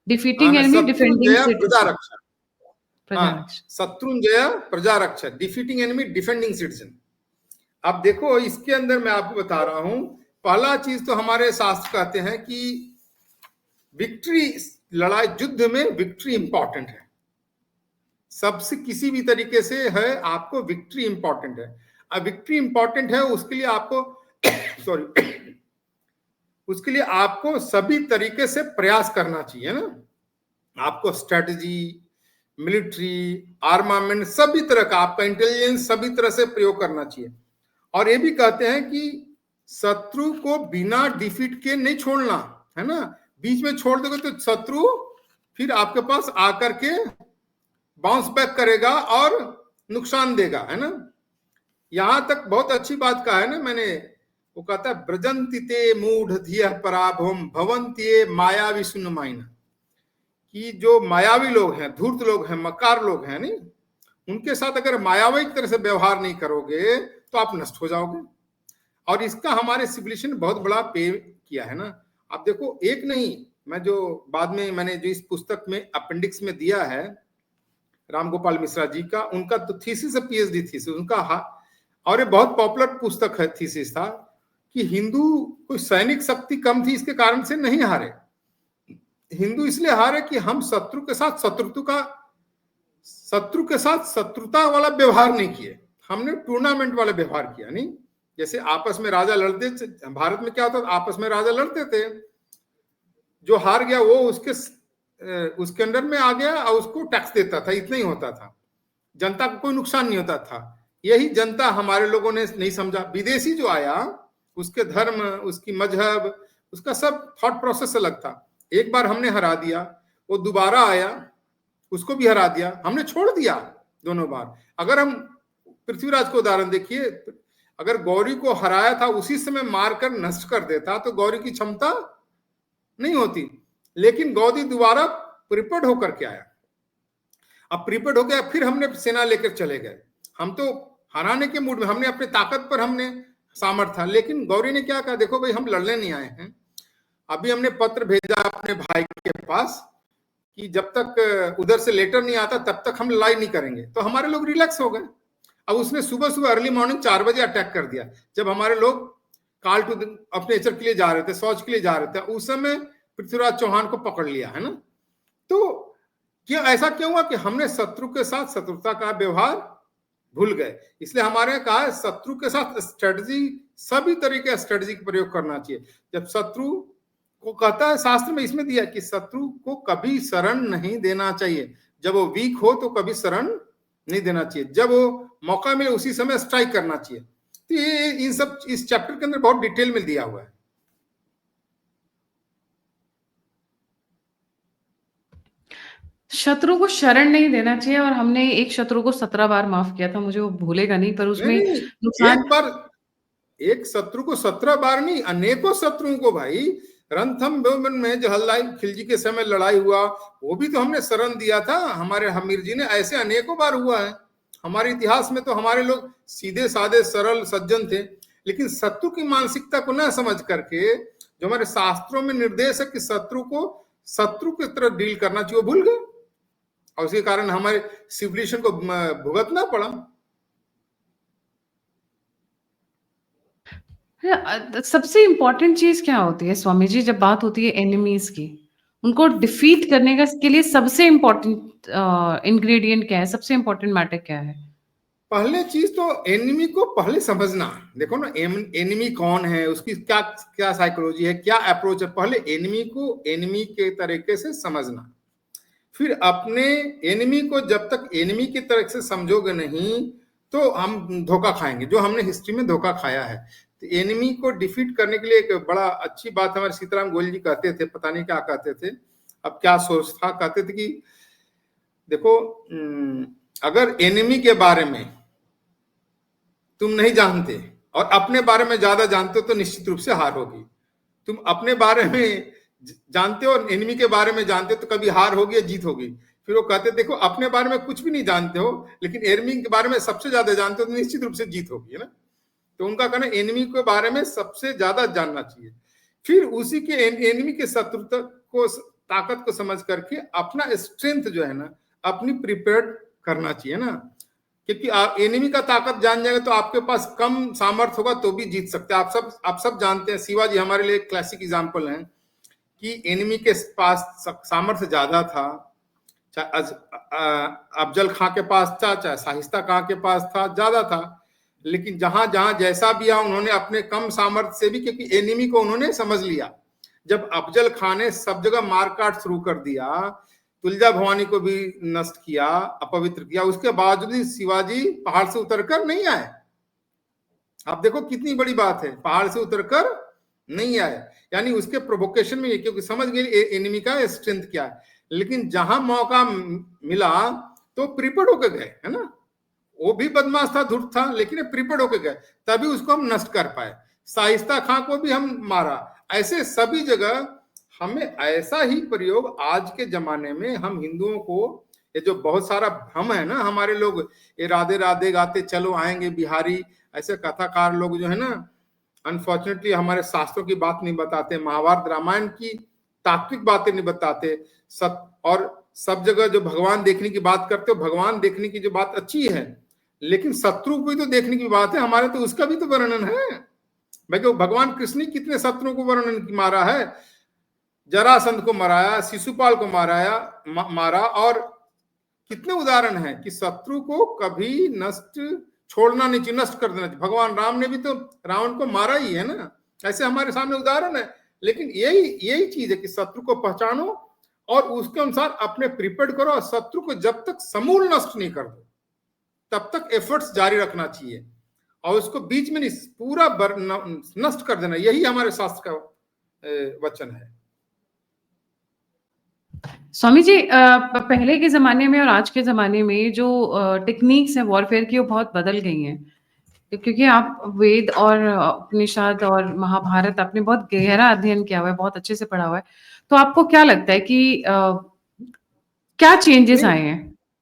डिफीटिंग ना, एनिमी डिफेंडिंग शत्रुंजय प्रजा सिटीजन। रक्षा। प्रजा हाँ, रक्षा। शत्रुंजय प्रजा रक्षा, डिफीटिंग एनिमी डिफेंडिंग सिटीजन। अब देखो, इसके अंदर मैं आपको बता रहा हूं, पहला चीज तो हमारे शास्त्र कहते हैं कि विक्ट्री, लड़ाई युद्ध में विक्ट्री इंपॉर्टेंट है, सबसे किसी भी तरीके से है, आपको विक्ट्री इंपॉर्टेंट है। अब विक्ट्री इंपॉर्टेंट है, उसके लिए आपको सॉरी उसके लिए आपको सभी तरीके से प्रयास करना चाहिए ना। आपको स्ट्रेटजी, मिलिट्री, आर्मामेंट, सभी तरह का, आपका इंटेलिजेंस सभी तरह से प्रयोग करना चाहिए। और ये भी कहते हैं कि शत्रु को बिना डिफीट के नहीं छोड़ना है ना, बीच में छोड़ दोगे तो शत्रु फिर आपके पास आकर के बाउंस बैक करेगा और नुकसान देगा, है ना। यहां तक बहुत अच्छी बात कहा है ना मैंने, वो कहता है ब्रजंति ते मूढ़ धिय पराभवम भवंति माया विष्णु माइना, कि जो मायावी लोग हैं, धूर्त लोग हैं, मकार लोग हैं, नहीं, उनके साथ अगर मायावी तरह से व्यवहार नहीं करोगे तो आप नष्ट हो जाओगे। और इसका हमारे सिविलाइजेशन ने बहुत बड़ा पे किया है ना। आप देखो, एक नहीं, मैं जो बाद में मैंने जो इस पुस्तक में अपेंडिक्स में दिया है, राम गोपाल मिश्रा जी का, उनका तो थीसिस है, पीएचडी थीसिस उनका, और ये बहुत पॉपुलर पुस्तक है, थीसिस था कि हिंदू कोई सैनिक शक्ति कम थी इसके कारण से नहीं हारे, हिंदू इसलिए हारे कि हम शत्रु के साथ शत्रुता वाला व्यवहार नहीं किए, हमने टूर्नामेंट वाला व्यवहार किया। नहीं, जैसे आपस में राजा लड़ते, भारत में क्या होता था, आपस में राजा लड़ते थे, जो हार गया वो उसके अंडर में आ गया और उसको टैक्स देता था, इतना ही होता था, जनता को कोई नुकसान नहीं होता था। यही जनता हमारे लोगों ने नहीं समझा। विदेशी जो आया, उसके धर्म, उसकी मजहब, उसका सब थॉट प्रोसेस अलग था। एक बार हमने हरा दिया, वो दोबारा आया, उसको भी हरा दिया, हमने छोड़ दिया दोनों बार। अगर हम पृथ्वीराज को उदाहरण देखिए, अगर गौरी को हराया था उसी समय मारकर नष्ट कर देता तो गौरी की क्षमता नहीं होती, लेकिन गौरी दोबारा प्रिपेयर्ड होकर के आया। अब प्रिपेयर्ड हो गया, फिर हमने सेना लेकर चले गए, हम तो हराने के मूड में, हमने अपने ताकत पर हमने सामर्थ्य था, लेकिन गौरी ने क्या कहा, देखो भाई हम लड़ने नहीं आए हैं, अभी हमने पत्र भेजा अपने भाई के पास कि जब तक उधर से लेटर नहीं आता तब तक हम लड़ाई नहीं करेंगे। तो हमारे लोग रिलैक्स हो गए। अब उसने सुबह सुबह अर्ली मॉर्निंग 4 बजे अटैक कर दिया, जब हमारे लोग काल टू अपने नेचर के लिए जा रहे थे, शौच के लिए जा रहे थे, उस समय पृथ्वीराज चौहान को पकड़ लिया, है ना। तो क्या ऐसा क्यों हुआ कि हमने शत्रु के साथ शत्रुता का व्यवहार भूल गए। इसलिए हमारे कहा है शत्रु के साथ स्ट्रेटजी, सभी तरीके का स्ट्रेटजी का प्रयोग करना चाहिए। जब शत्रु को कहता है, शास्त्र में इसमें दिया कि शत्रु को कभी शरण नहीं देना चाहिए, जब वो वीक हो तो कभी शरण नहीं देना चाहिए, जब वो मौका मिले उसी समय स्ट्राइक करना चाहिए। तो ये इन सब इस चैप्टर के अंदर बहुत डिटेल में दिया हुआ है। शत्रु को शरण नहीं देना चाहिए, और हमने एक शत्रु को 17 बार माफ किया था, मुझे वो भूलेगा नहीं, पर नहीं उसमें नहीं, नुकसान। एक बार, एक शत्रु को 17 बार नहीं, अनेकों शत्रुओं को भाई। रणथम में जो हल्लाई खिलजी के समय लड़ाई हुआ, वो भी तो हमने शरण दिया था, हमारे हमीर जी ने, ऐसे अनेकों बार हुआ है हमारे इतिहास में। तो हमारे लोग सीधे साधे सरल सज्जन थे, लेकिन शत्रु की मानसिकता को न समझ करके, जो हमारे शास्त्रों में निर्देश है कि शत्रु को शत्रु की तरह डील करना चाहिए, वो भूल गए, और उसके कारण हमारे सिविलाइजेशन को भुगतना पड़ा। सबसे इम्पोर्टेंट चीज़ क्या होती है स्वामी जी जब बात होती है एनिमीज़ की? उनको डिफीट करने का के लिए सबसे इम्पोर्टेंट इंग्रीडिएंट क्या है? सबसे इम्पोर्टेंट मैटर क्या है? पहले चीज तो एनिमी को पहले समझना। देखो ना, एनिमी कौन है, उसकी क्या क्या साइकोलॉजी है, क्या अप्रोच है, पहले एनिमी को एनिमी के तरीके से समझना। फिर अपने एनिमी को जब तक एनिमी की तरह से समझोगे नहीं तो हम धोखा खाएंगे, जो हमने हिस्ट्री में धोखा खाया है। तो एनिमी को डिफीट करने के लिए एक बड़ा अच्छी बात हमारे सीताराम गोयल जी कहते थे, पता नहीं क्या कहते थे, अब क्या सोच था, कहते थे कि देखो, अगर एनिमी के बारे में तुम नहीं जानते और अपने बारे में ज्यादा जानते हो तो निश्चित रूप से हार होगी। तुम अपने बारे में जानते हो और एनिमी के बारे में जानते हो तो कभी हार होगी या जीत होगी। फिर वो कहते देखो, अपने बारे में कुछ भी नहीं जानते हो लेकिन एनिमी के बारे में सबसे ज्यादा जानते हो तो निश्चित रूप से जीत होगी, है ना। तो उनका कहना एनिमी के बारे में सबसे ज्यादा जानना चाहिए, फिर उसी के एनिमी के शत्रुता को, ताकत को समझ करके अपना स्ट्रेंथ जो है ना, अपनी प्रिपेयर्ड करना चाहिए ना। क्योंकि आप एनिमी का ताकत जान जाएंगे तो आपके पास कम सामर्थ्य होगा तो भी जीत सकते हैं। आप सब जानते हैं, शिवाजी हमारे लिए क्लासिक एग्जांपल हैं कि एनिमी के पास सामर्थ्य ज्यादा था, चाहे अफजल खां के पास था, चाहे शाहिस्ता खां के पास था, ज्यादा था, लेकिन जहां जहां जैसा भी आ उन्होंने अपने कम सामर्थ्य से भी, क्योंकि एनिमी को उन्होंने समझ लिया। जब अफजल खां ने सब जगह मारकाट शुरू कर दिया, तुलजा भवानी को भी नष्ट किया, अपवित्र किया, उसके बावजूद शिवाजी पहाड़ से उतरकर नहीं आए। आप देखो कितनी बड़ी बात है, पहाड़ से उतरकर नहीं आए, यानी उसके प्रोवोकेशन में, क्योंकि समझ गए एनिमी का स्ट्रेंथ क्या है। लेकिन जहां मौका मिला तो प्रिपेयर्ड होकर गए, है ना। वो भी बदमाश था, धूर्त था, लेकिन प्रिपेयर्ड होकर गए, तभी उसको हम नष्ट कर पाए। शाइस्ता खां को भी हम मारा। ऐसे सभी जगह हमें ऐसा ही प्रयोग आज के जमाने में, हम हिंदुओं को ये जो बहुत सारा भ्रम है ना, हमारे लोग ये राधे राधे गाते चलो आएंगे बिहारी, ऐसे कथाकार लोग जो है ना, अनफॉर्चुनेटली हमारे शास्त्रों की बात नहीं बताते, महाभारत रामायण की तात्विक बातें नहीं बताते, और सब जगह जो भगवान देखने की बात करते हो, भगवान देखने की जो बात अच्छी है, लेकिन शत्रु को भी तो देखने की बात है हमारे, तो उसका भी तो वर्णन है भाई। भगवान कृष्ण ने कितने शत्रुओं को वर्णन मारा है, जरासंध को मराया, शिशुपाल को मारा, और कितने उदाहरण हैं कि शत्रु को कभी नष्ट छोड़ना नहीं चाहिए, नष्ट कर देना चाहिए। भगवान राम ने भी तो रावण को मारा ही है ना, ऐसे हमारे सामने उदाहरण है। लेकिन यही चीज है कि शत्रु को पहचानो और उसके अनुसार अपने प्रिपेयर्ड करो, और शत्रु को जब तक समूल नष्ट नहीं कर दो तब तक एफर्ट्स जारी रखना चाहिए, और उसको बीच में नहीं पूरा नष्ट कर देना। यही हमारे शास्त्र का वचन है। स्वामी जी, पहले के ज़माने में और आज के ज़माने में जो टेक्निक्स हैं वॉरफेयर की, वो बहुत बदल गई हैं। क्योंकि आप वेद और उपनिषद और महाभारत आपने बहुत गहरा अध्ययन किया हुआ है, बहुत अच्छे से पढ़ा हुआ है। तो आपको क्या लगता है कि क्या चेंजेस आए हैं?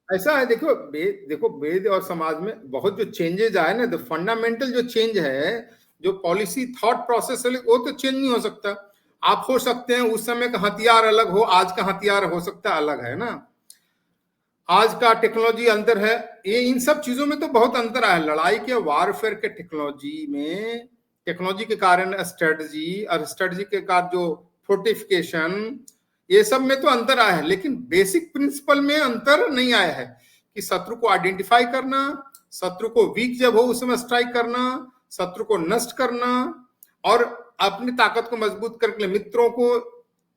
ऐसा है, देखो वेद और समाज में बहुत जो चेंजेस आए ना, द फंडामेंटल जो चेंज है, जो पॉलिसी थॉट प्रोसेस है, वो तो चेंज नहीं हो सकता। आप हो सकते हैं उस समय का हथियार अलग हो, आज का हथियार हो सकता है अलग, है ना। आज का टेक्नोलॉजी अंतर है, ये इन सब चीजों में तो बहुत अंतर आया। लड़ाई के वारफेयर के टेक्नोलॉजी में, टेक्नोलॉजी के कारण स्ट्रेटजी, और स्ट्रेटजी के कारण जो फोर्टिफिकेशन, ये सब में तो अंतर आया है, लेकिन बेसिक प्रिंसिपल में अंतर नहीं आया है कि शत्रु को आइडेंटिफाई करना, शत्रु को वीक जब हो उस समय स्ट्राइक करना, शत्रु को नष्ट करना, और अपनी ताकत को मजबूत करके मित्रों को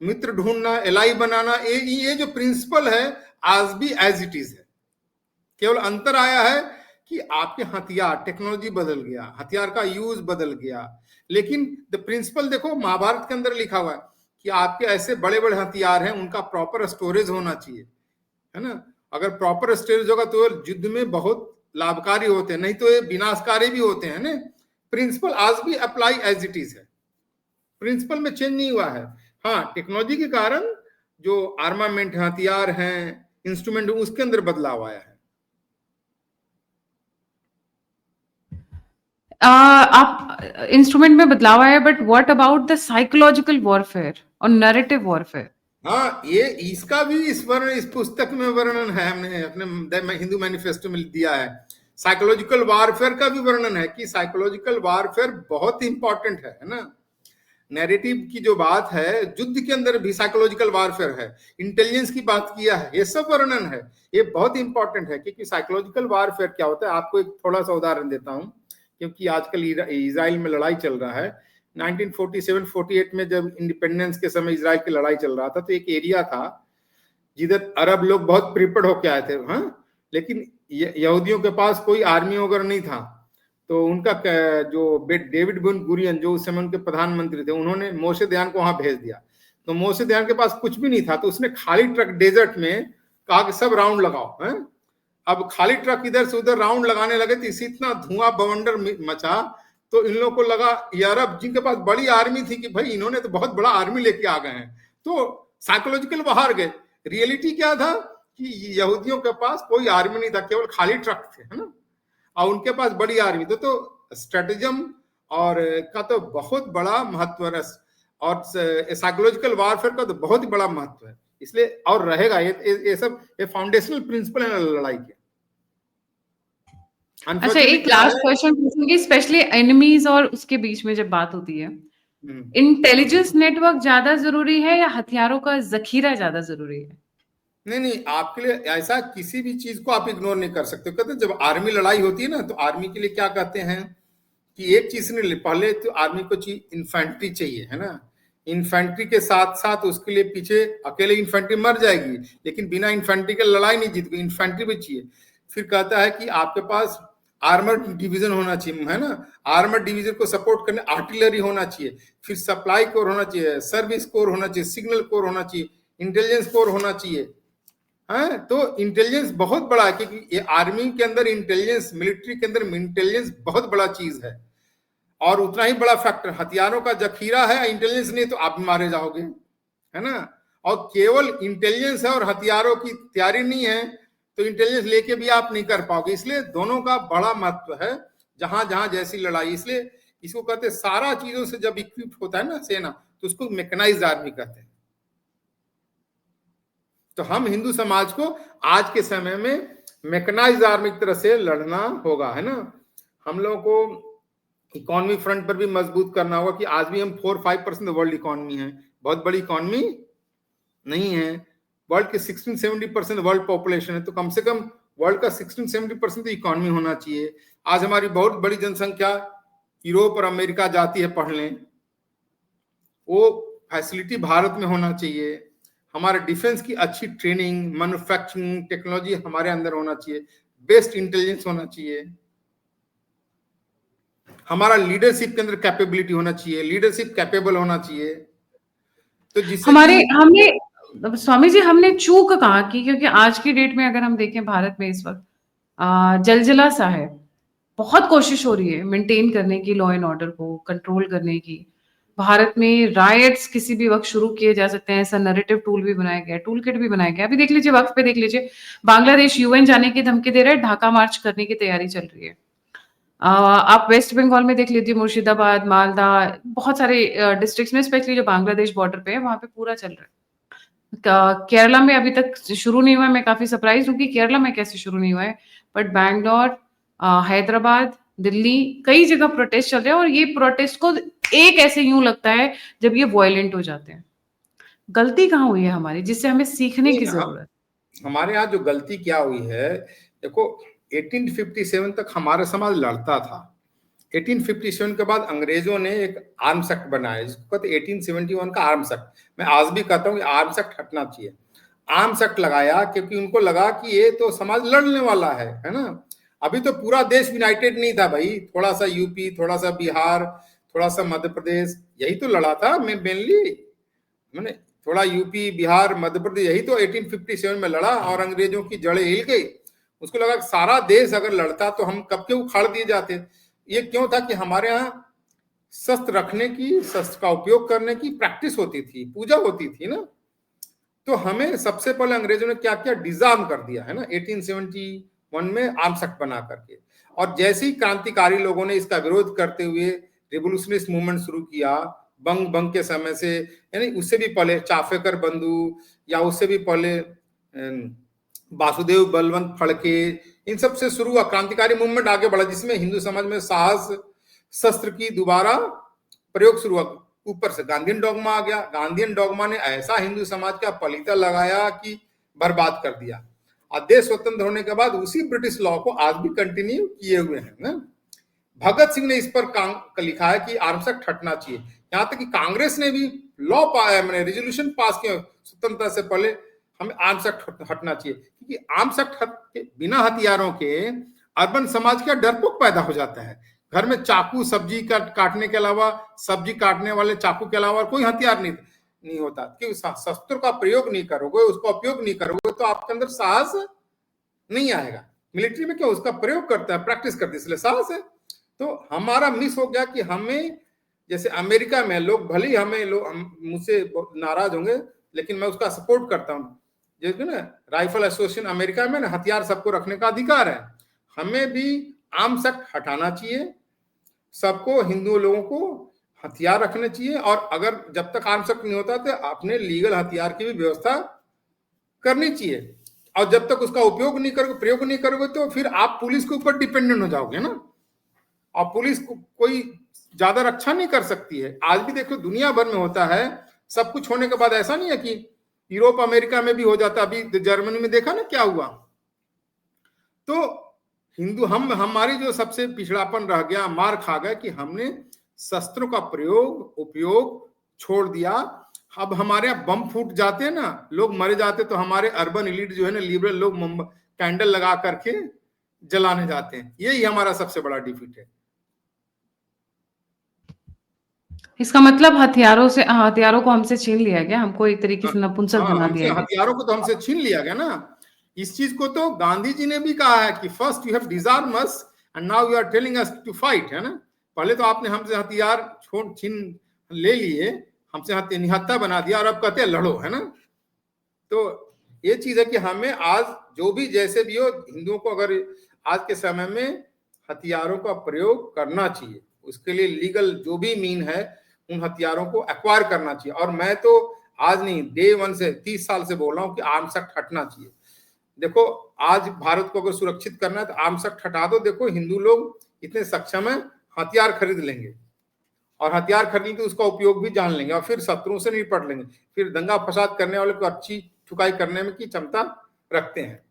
मित्र ढूंढना, एलाई बनाना, ये जो प्रिंसिपल है आज भी एज इट इज है। केवल अंतर आया है कि आपके हथियार, टेक्नोलॉजी बदल गया, हथियार का यूज बदल गया, लेकिन द प्रिंसिपल देखो महाभारत के अंदर लिखा हुआ है कि आपके ऐसे बड़े बड़े हथियार हैं, उनका प्रॉपर स्टोरेज होना चाहिए, है ना। अगर प्रॉपर स्टोरेज होगा तो युद्ध में बहुत लाभकारी होते हैं, नहीं तो ये विनाशकारी भी होते हैं ना। प्रिंसिपल आज भी अप्लाई एज इट इज है, प्रिंसिपल में चेंज नहीं हुआ है। हाँ, टेक्नोलॉजी के कारण जो आर्मामेंट हथियार हैं, इंस्ट्रूमेंट, उसके अंदर बदलाव आया है। आप इंस्ट्रूमेंट में बदलाव आया, but what about the psychological warfare और नैरेटिव वॉरफेयर? हाँ, ये इसका भी इस पुस्तक में वर्णन है, हमने अपने हिंदू मैनिफेस्टो में दिया है साइकोलॉजिकल वारफेयर का भी वर्णन है कि साइकोलॉजिकल वारफेयर बहुत इंपॉर्टेंट है ना। नैरेटिव की जो बात है, युद्ध के अंदर भी साइकोलॉजिकल वारफेयर है, इंटेलिजेंस की बात किया है, ये सब वर्णन है, ये बहुत इंपॉर्टेंट है। क्योंकि साइकोलॉजिकल वारफेयर क्या होता है, आपको एक थोड़ा सा उदाहरण देता हूं, क्योंकि आजकल इजराइल में लड़ाई चल रहा है। 1947-48 में जब इंडिपेंडेंस के समय इजराइल की लड़ाई चल रहा था, तो एक एरिया था जिधर अरब लोग बहुत प्रिपेयर्ड होके आए थे, हाँ, लेकिन यहूदियों के पास कोई आर्मी वगैरह नहीं था। तो उनका जो डेविड बेन गुरियन, जो उस समय उनके प्रधानमंत्री थे, उन्होंने मोशे दयान को वहां भेज दिया। तो मोशे दयान के पास कुछ भी नहीं था, तो उसने खाली ट्रक डेजर्ट में कहा कि सब राउंड लगाओ, है? अब खाली ट्रक इधर से उधर राउंड लगाने लगे, तो इसी इतना धुआं बवंडर मचा, तो इन लोगों को लगा ये अरब जिनके पास बड़ी आर्मी थी कि भाई इन्होंने तो बहुत बड़ा आर्मी लेके आ गए हैं, तो साइकोलॉजिकल बाहर गए। रियलिटी क्या था कि यहूदियों के पास कोई आर्मी नहीं था, केवल खाली ट्रक थे, है ना, और उनके पास बड़ी आर्मी। तो स्ट्रेटेजम और का तो बहुत बड़ा महत्व है, और साइकोलॉजिकल वारफेयर का तो बहुत ही बड़ा महत्व है, इसलिए और रहेगा। ये सब ये फाउंडेशनल प्रिंसिपल है लड़ाई के। अच्छा, एक लास्ट क्वेश्चन पूछूंगी, स्पेशली एनिमीज और उसके बीच में जब बात होती है, इंटेलिजेंस नेटवर्क ज्यादा जरूरी है या हथियारों का जखीरा ज्यादा जरूरी है? नहीं, आपके लिए ऐसा किसी भी चीज को आप इग्नोर नहीं कर सकते। कहते जब आर्मी लड़ाई होती है ना, तो आर्मी के लिए क्या कहते हैं कि एक चीज नहीं, पहले तो आर्मी को चाहिए इन्फेंट्री चाहिए, है ना। इन्फेंट्री के साथ साथ उसके लिए पीछे अकेले इन्फेंट्री मर जाएगी, लेकिन बिना इन्फेंट्री के लड़ाई नहीं जीतगी, इन्फेंट्री भी चाहिए। फिर कहता है कि आपके पास आर्मर्ड डिवीजन होना चाहिए, है ना, आर्मर्ड डिवीजन को सपोर्ट करने आर्टिलरी होना चाहिए, फिर सप्लाई कोर होना चाहिए, सर्विस कोर होना चाहिए, सिग्नल कोर होना चाहिए, इंटेलिजेंस कोर होना चाहिए, है। तो इंटेलिजेंस बहुत बड़ा है, क्योंकि ये आर्मी के अंदर इंटेलिजेंस, मिलिट्री के अंदर इंटेलिजेंस बहुत बड़ा चीज है, और उतना ही बड़ा फैक्टर हथियारों का जखीरा है। इंटेलिजेंस नहीं तो आप मारे जाओगे, है ना। और केवल इंटेलिजेंस है और हथियारों की तैयारी नहीं है, तो इंटेलिजेंस लेके भी आप नहीं कर पाओगे। इसलिए दोनों का बड़ा महत्व है, जहां जहां जैसी लड़ाई। इसलिए इसको कहते हैं, सारा चीजों से जब इक्विप्ड होता है ना सेना, तो उसको मैकेनाइज्ड आर्मी कहते हैं। तो हम हिंदू समाज को आज के समय में मैकेनाइज्ड आर्मी की तरह से लड़ना होगा, है ना। हम लोगों को इकोनॉमी फ्रंट पर भी मजबूत करना होगा कि आज भी हम 4-5% वर्ल्ड इकोनॉमी है, बहुत बड़ी इकोनॉमी नहीं है। वर्ल्ड के 16-70% वर्ल्ड पॉपुलेशन है, तो कम से कम वर्ल्ड का 16-70% इकोनॉमी होना चाहिए। आज हमारी बहुत बड़ी जनसंख्या यूरोप और अमेरिका जाती है पढ़ने, वो फैसिलिटी भारत में होना चाहिए। हमारे डिफेंस की अच्छी ट्रेनिंग, मैन्युफैक्चरिंग टेक्नोलॉजी हमारे अंदर होना चाहिए, बेस्ट इंटेलिजेंस होना चाहिए, हमारा लीडरशिप के अंदर कैपेबिलिटी होना चाहिए, लीडरशिप कैपेबल होना चाहिए। तो जिससे हमने स्वामी जी, हमने चूक कहाँ की? क्योंकि आज की डेट में अगर हम देखें, भारत में इस वक्त जलजला सा है, बहुत कोशिश हो रही है मेंटेन करने की, लॉ एंड ऑर्डर को कंट्रोल करने की। भारत में राइट्स किसी भी वक्त शुरू किए जा सकते हैं, ऐसा नैरेटिव टूल भी बनाया गया, टूल किट भी बनाया गया। अभी देख लीजिए, वक्त पे देख लीजिए, बांग्लादेश यूएन जाने की धमकी दे रहा है, ढाका मार्च करने की तैयारी चल रही है। आप वेस्ट बंगाल में देख लीजिए, मुर्शिदाबाद, मालदा, बहुत सारे डिस्ट्रिक्ट्स में, स्पेशली जो बांग्लादेश बॉर्डर पे है, वहां पे पूरा चल रहा है। केरला में अभी तक शुरू नहीं हुआ है। मैं काफी सरप्राइज हूँ कि केरला में कैसे शुरू नहीं हुआ है, बट बैंगलोर, हैदराबाद, दिल्ली, कई जगह प्रोटेस्ट चल रहे हैं। और ये प्रोटेस्ट को एक ऐसे यूं लगता है जब ये वायलेंट हो जाते हैं। गलती कहाँ हुई है हमारी, जिससे हमें सीखने की जरूरत? हमारे यहाँ जो गलती क्या हुई है, देखो 1857 तक हमारा समाज लड़ता था। 1857 के बाद अंग्रेजों ने एक आर्म्स एक्ट बनाया, जिसको कहते 1871 का आर्म्स एक्ट। मैं आज भी कहता हूँ कि आर्म्स एक्ट हटना चाहिए। आर्म्स एक्ट लगाया क्योंकि उनको लगा कि ये तो समाज लड़ने वाला है ना। अभी तो पूरा देश यूनाइटेड नहीं था भाई, थोड़ा सा यूपी, थोड़ा सा बिहार, थोड़ा सा मध्य प्रदेश, यही तो लड़ा था। मैं मेनली मैंने थोड़ा यूपी, बिहार, मध्य प्रदेश, यही तो 1857 में लड़ा, और अंग्रेजों की जड़ें हिल गई। उसको लगा सारा देश अगर लड़ता तो हम कब के उखाड़ दिए जाते। ये क्यों था कि हमारे यहाँ शस्त्र रखने की, शस्त्र का उपयोग करने की प्रैक्टिस होती थी, पूजा होती थी ना। तो हमें सबसे पहले अंग्रेजों ने क्या किया, डिजार्म कर दिया, है ना, 1871 में आर्म्स एक्ट बना करके। और जैसे ही क्रांतिकारी लोगों ने इसका विरोध करते हुए रिवोल्यूशनरी मूवमेंट शुरू किया, बंग के समय से, यानी उससे भी पहले चाफेकर बंधु, या उससे भी पहले वासुदेव बलवंत फड़के, इन सब से शुरू हुआ क्रांतिकारी मूवमेंट आगे बढ़ा, जिसमें हिंदू समाज में साहस, शस्त्र की दोबारा प्रयोग शुरू हुआ। ऊपर से गांधीयन डॉगमा आ गया। गांधीयन डॉगमा ने ऐसा हिंदू समाज का पलीता लगाया कि बर्बाद कर दिया। और देश स्वतंत्र होने के बाद उसी ब्रिटिश लॉ को आज भी कंटिन्यू किए हुए हैं ना। भगत सिंह ने इस पर लिखा है कि आर्म्स एक्ट हटना चाहिए। यहां तक कि कांग्रेस ने भी लॉ मैंने रेजोल्यूशन पास किया स्वतंत्रता से पहले, हमें आर्म्स एक्ट हटना चाहिए, क्योंकि आर्म्स एक्ट के बिना हथियारों के अर्बन समाज का डरपोक पैदा हो जाता है। घर में चाकू सब्जी काटने के अलावा, सब्जी काटने वाले चाकू के अलावा कोई हथियार नहीं होता। क्योंकि शस्त्र का प्रयोग नहीं करोगे, उसका उपयोग नहीं करोगे, तो आपके अंदर साहस नहीं आएगा। मिलिट्री में क्या उसका प्रयोग करता है, प्रैक्टिस करते, इसलिए साहस है। तो हमारा मिस हो गया कि हमें, जैसे अमेरिका में लोग, भले ही हमें लोग मुझसे नाराज होंगे, लेकिन मैं उसका सपोर्ट करता हूँ। जैसे ना राइफल एसोसिएशन अमेरिका में ना, हथियार सबको रखने का अधिकार है। हमें भी आर्म्स एक्ट हटाना चाहिए। सबको, हिंदू लोगों को हथियार रखने चाहिए। और अगर जब तक आर्म्स एक्ट नहीं होता तो अपने लीगल हथियार की भी व्यवस्था करनी चाहिए। और जब तक उसका उपयोग नहीं करोगे, प्रयोग नहीं करोगे, तो फिर आप पुलिस के ऊपर डिपेंडेंट हो जाओगे ना। और पुलिस को कोई ज्यादा रक्षा नहीं कर सकती है। आज भी देखो दुनिया भर में होता है, सब कुछ होने के बाद ऐसा नहीं है कि यूरोप अमेरिका में भी हो जाता। अभी जर्मनी में देखा ना क्या हुआ। तो हिंदू, हमारी जो सबसे पिछड़ापन रह गया, मार खा गया कि हमने शस्त्रों का उपयोग छोड़ दिया। अब हमारे यहाँ बम फूट जाते हैं ना, लोग मरे जाते, तो हमारे अर्बन एलिट जो है ना, लिबरल लोग कैंडल लगा करके जलाने जाते हैं। यही हमारा सबसे बड़ा डिफीट है। इसका मतलब हथियारों को हमसे छीन लिया गया, हमको एक तरीके से नपुंसक बना दिया गया। हथियारों को तो हमसे छीन लिया गया ना। इस चीज को तो गांधी जी ने भी कहा है कि first you have disarm us and now you are telling us to fight, है ना। पहले तो आपने हमसे हथियार छीन ले लिए, हमसे निहत्था बना दिया, और अब कहते हैं लड़ो, है ना। तो ये चीज है कि हमें आज जो भी जैसे भी हो, हिंदुओं को अगर आज के समय में हथियारों का प्रयोग करना चाहिए, उसके लिए लीगल जो भी मीन है, उन हथियारों को एक्वायर करना चाहिए। और मैं तो आज नहीं, डे वन से 30 साल से बोल रहा हूँ कि आर्म्स एक्ट हटना चाहिए। देखो, आज भारत को अगर सुरक्षित करना है तो आर्म्स एक्ट हटा दो। देखो, हिंदू लोग इतने सक्षम है, हथियार खरीद लेंगे, और हथियार खरीद के उसका उपयोग भी जान लेंगे, और फिर शत्रुओं से निपट लेंगे। फिर दंगा फसाद करने वाले को अच्छी ठुकाई करने में की क्षमता रखते हैं।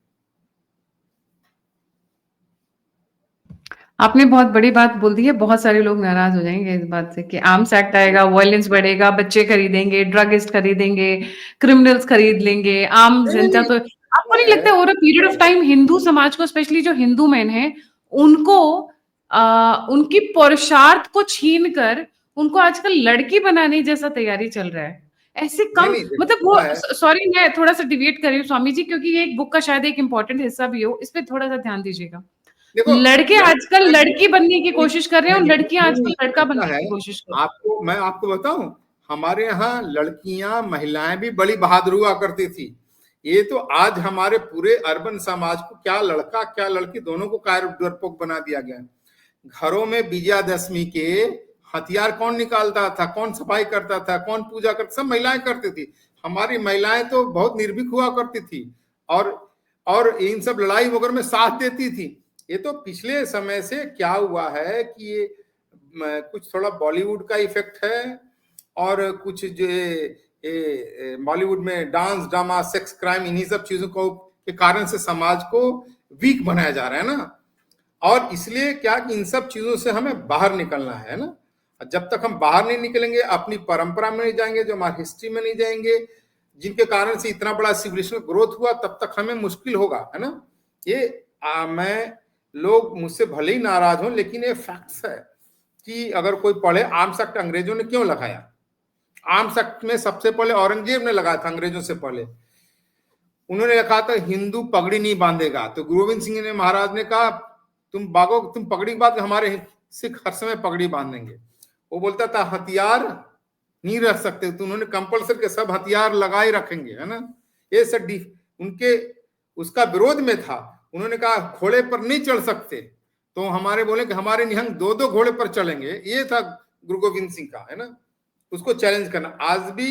आपने बहुत बड़ी बात बोल दी है। बहुत सारे लोग नाराज हो जाएंगे इस बात से कि आर्म्स एक्ट आएगा, वायलेंस बढ़ेगा, बच्चे खरीदेंगे, ड्रगिस्ट खरीदेंगे, क्रिमिनल्स खरीद लेंगे, आम जनता। तो आपको नहीं लगता over a period of time Hindu समाज को, स्पेशली जो हिंदू मैन हैं, उनको उनकी पुरुषार्थ को छीन कर उनको आजकल लड़की बनाने जैसा तैयारी चल रहा है? ऐसे कम, मतलब वो, सॉरी मैं थोड़ा सा डिविएट कर रही हूँ स्वामी जी, क्योंकि ये एक बुक का शायद एक इंपॉर्टेंट हिस्सा भी हो, इस पे थोड़ा सा ध्यान दीजिएगा। लड़के आजकल लड़की बनने की कोशिश कर रहे हैं और लड़कियां आजकल लड़का बनने की कोशिश कर रही हैं। मैं आपको बताऊं, हमारे यहाँ लड़कियां, महिलाएं भी बड़ी बहादुर हुआ करती थी। ये तो आज हमारे पूरे अर्बन समाज को, क्या लड़का क्या लड़की, दोनों को डरपोक बना दिया गया। घरों में विजयादशमी के हथियार कौन निकालता था, कौन सफाई करता था, कौन पूजा करता, सब महिलाएं करती थी। हमारी महिलाएं तो बहुत निर्भीक हुआ करती थी, और इन सब लड़ाई वगैरह में साथ देती थी। ये तो पिछले समय से क्या हुआ है कि ये कुछ थोड़ा बॉलीवुड का इफेक्ट है, और कुछ जो बॉलीवुड में डांस, ड्रामा, सेक्स, क्राइम, इन्हीं सब चीजों को के कारण से समाज को वीक बनाया जा रहा है ना। और इसलिए क्या कि इन सब चीजों से हमें बाहर निकलना है ना। जब तक हम बाहर नहीं निकलेंगे, अपनी परंपरा में नहीं जाएंगे, जो हमारी हिस्ट्री में नहीं जाएंगे, जिनके कारण से इतना बड़ा सिविलाइजेशन ग्रोथ हुआ, तब तक हमें मुश्किल होगा, है ना। ये मैं, लोग मुझसे भले ही नाराज हो, लेकिन ये फैक्ट्स है कि अगर कोई पढ़े, आर्म्स एक्ट अंग्रेजों ने क्यों लगाया। आर्म्स एक्ट में सबसे पहले औरंगजेब ने लगाया था, अंग्रेजों से पहले। उन्होंने लिखा था हिंदू पगड़ी नहीं बांधेगा, तो गुरु गोविंद सिंह ने महाराज ने कहा तुम पगड़ी बांध, हमारे सिख हर समय पगड़ी बांधेंगे। वो बोलता था हथियार नहीं रख सकते, तो उन्होंने कंपल्सरी के सब हथियार लगाए रखेंगे, है ना। ये सब उनके उसका विरोध में था। उन्होंने कहा घोड़े पर नहीं चढ़ सकते, तो हमारे बोले कि हमारे निहंग 2-2 घोड़े पर चलेंगे। ये था गुरु गोविंद सिंह का, है ना, उसको चैलेंज करना। आज भी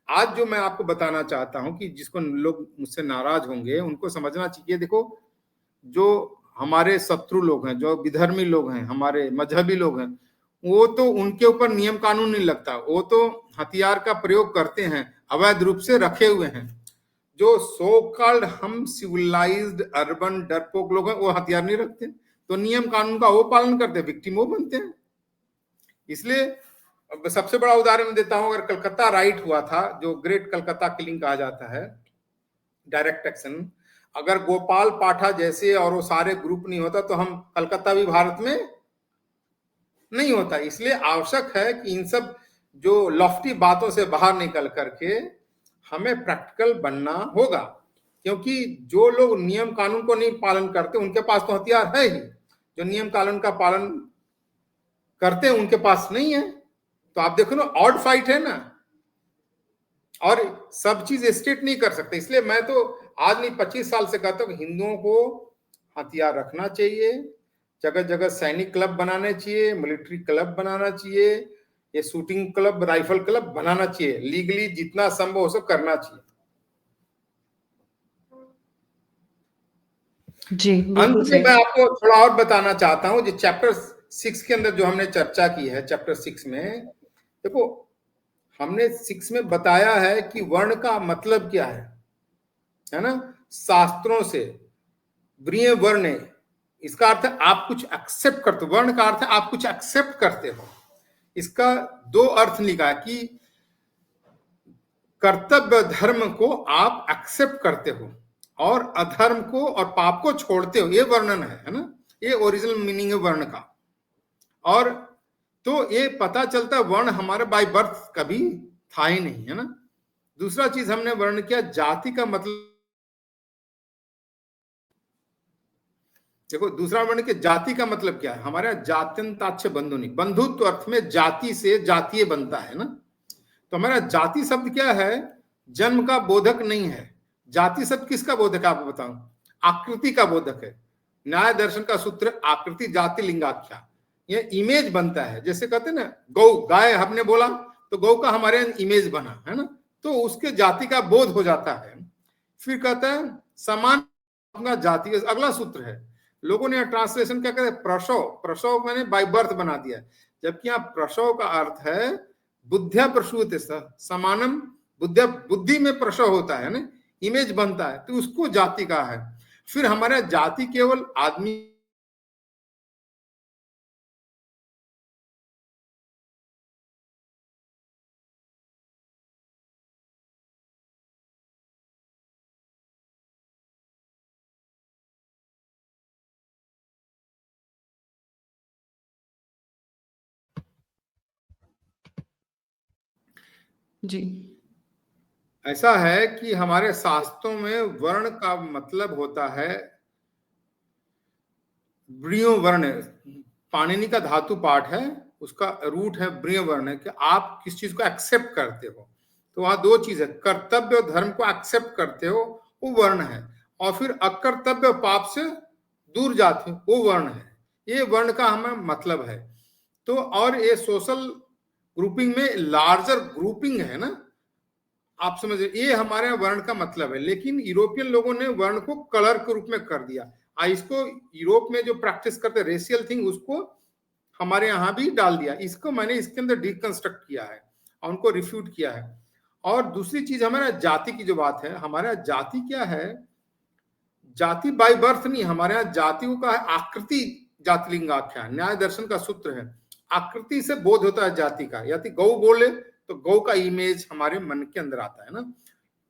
आज जो मैं आपको बताना चाहता हूं कि जिसको लोग मुझसे नाराज होंगे उनको समझना चाहिए, देखो जो हमारे शत्रु लोग हैं, जो विधर्मी लोग हैं, हमारे मजहबी लोग हैं, वो तो उनके ऊपर नियम कानून नहीं लगता, वो तो हथियार का प्रयोग करते हैं, अवैध रूप से रखे हुए हैं। जो सो कॉल्ड हम सिविलाइज्ड अर्बन डरपोक लोग हैं वो हथियार नहीं रखते, तो नियम कानून का वो पालन करते हैं, विक्टिम वो बनते हैं। इसलिए सबसे बड़ा उदाहरण देता हूं, अगर कलकत्ता राइट हुआ था, जो ग्रेट कलकत्ता किलिंग कहा जाता है, डायरेक्ट एक्शन, अगर गोपाल पाठा जैसे और वो सारे ग्रुप नहीं होता तो हम कलकत्ता भी भारत में नहीं होता। इसलिए आवश्यक है कि इन सब जो लॉफ्टी बातों से बाहर निकल करके हमें प्रैक्टिकल बनना होगा, क्योंकि जो लोग नियम कानून को नहीं पालन करते उनके पास तो हथियार है ही, जो नियम कानून का पालन करते हैं उनके पास नहीं है। तो आप देखो ना, ऑड फाइट है ना, और सब चीज स्टेट नहीं कर सकते। इसलिए मैं तो आज नहीं 25 साल से कहता हूँ कि हिंदुओं को हथियार रखना चाहिए, जगह जगह सैनिक क्लब बनाने चाहिए, मिलिट्री क्लब बनाना चाहिए, ये शूटिंग क्लब, राइफल क्लब बनाना चाहिए, लीगली जितना संभव हो सब करना चाहिए। जी अंत बिल्कुल में सही। मैं आपको थोड़ा और बताना चाहता हूं, जो चैप्टर 6 के अंदर जो हमने चर्चा की है, चैप्टर 6 में देखो हमने 6 में बताया है कि वर्ण का मतलब क्या है ना, शास्त्रों से ब्रिय वर्ण है, इसका अर्थ है आप कुछ एक्सेप्ट करते हो, वर्ण का अर्थ है आप कुछ एक्सेप्ट करते हो। इसका दो अर्थ लिखा है कि कर्तव्य धर्म को आप एक्सेप्ट करते हो और अधर्म को और पाप को छोड़ते हो, ये वर्णन है ना, ये ओरिजिनल मीनिंग है वर्ण का। और तो ये पता चलता है वर्ण हमारे बाय बर्थ कभी था ही नहीं, है ना। दूसरा चीज हमने वर्ण किया, जाति का मतलब, देखो दूसरा वर्ण के जाति का मतलब क्या है, हमारे यहाँ जात्यंताच्छ बंधुनी, बंधुत्व अर्थ में जाति से जातीय बनता है ना। तो हमारा जाति शब्द क्या है, जन्म का बोधक नहीं है। जाति शब्द किसका बोधक है आपको बताऊं, आकृति का बोधक है। न्याय दर्शन का सूत्र आकृति जाति लिंगाख्या, ये इमेज बनता है। जैसे कहते हैं ना गौ, गाय हमने बोला तो गौ का हमारे यहाँ इमेज बना है ना, तो उसके जाति का बोध हो जाता है। फिर कहता है समान अपना जाति, अगला सूत्र है। लोगों ने ट्रांसलेशन क्या कहते हैं, प्रसव, प्रसव मैंने बाय बर्थ बना दिया, जबकि यहाँ प्रसव का अर्थ है बुद्धिया प्रसूत, समानम बुद्धिया, बुद्धि में प्रसव होता है ना, इमेज बनता है, तो उसको जाति का है। फिर हमारा जाति केवल आदमी, जी ऐसा है कि हमारे शास्त्रों में वर्ण का मतलब होता है ब्रियो वर्ण, पाणिनि का धातु पाठ है, उसका रूट है ब्रिय वर्ण, कि आप किस चीज को एक्सेप्ट करते हो। तो वहां दो चीज है, कर्तव्य और धर्म को एक्सेप्ट करते हो वो वर्ण है, और फिर अकर्तव्य पाप से दूर जाते हो वो वर्ण है। ये वर्ण का हमें मतलब है। तो और ये सोशल ग्रुपिंग में लार्जर ग्रुपिंग है ना, आप समझ रहे, ये हमारे वर्ण का मतलब है। लेकिन यूरोपियन लोगों ने वर्ण को कलर के रूप में कर दिया, इसको यूरोप में जो प्रैक्टिस करते रेशियल थिंग उसको हमारे यहाँ भी डाल दिया। इसको मैंने इसके अंदर डिकंस्ट्रक्ट किया है और उनको रिफ्यूट किया है। और दूसरी चीज हमारा जाति की जो बात है, हमारा जाति क्या है, जाति बाय बर्थ नहीं, हमारे यहाँ जाति को कहा है आकृति जाति लिंगाख्या, न्याय दर्शन का सूत्र है, आकृति से बोध होता है जाति का। यदि गौ बोले तो गौ का इमेज हमारे मन के अंदर आता है ना।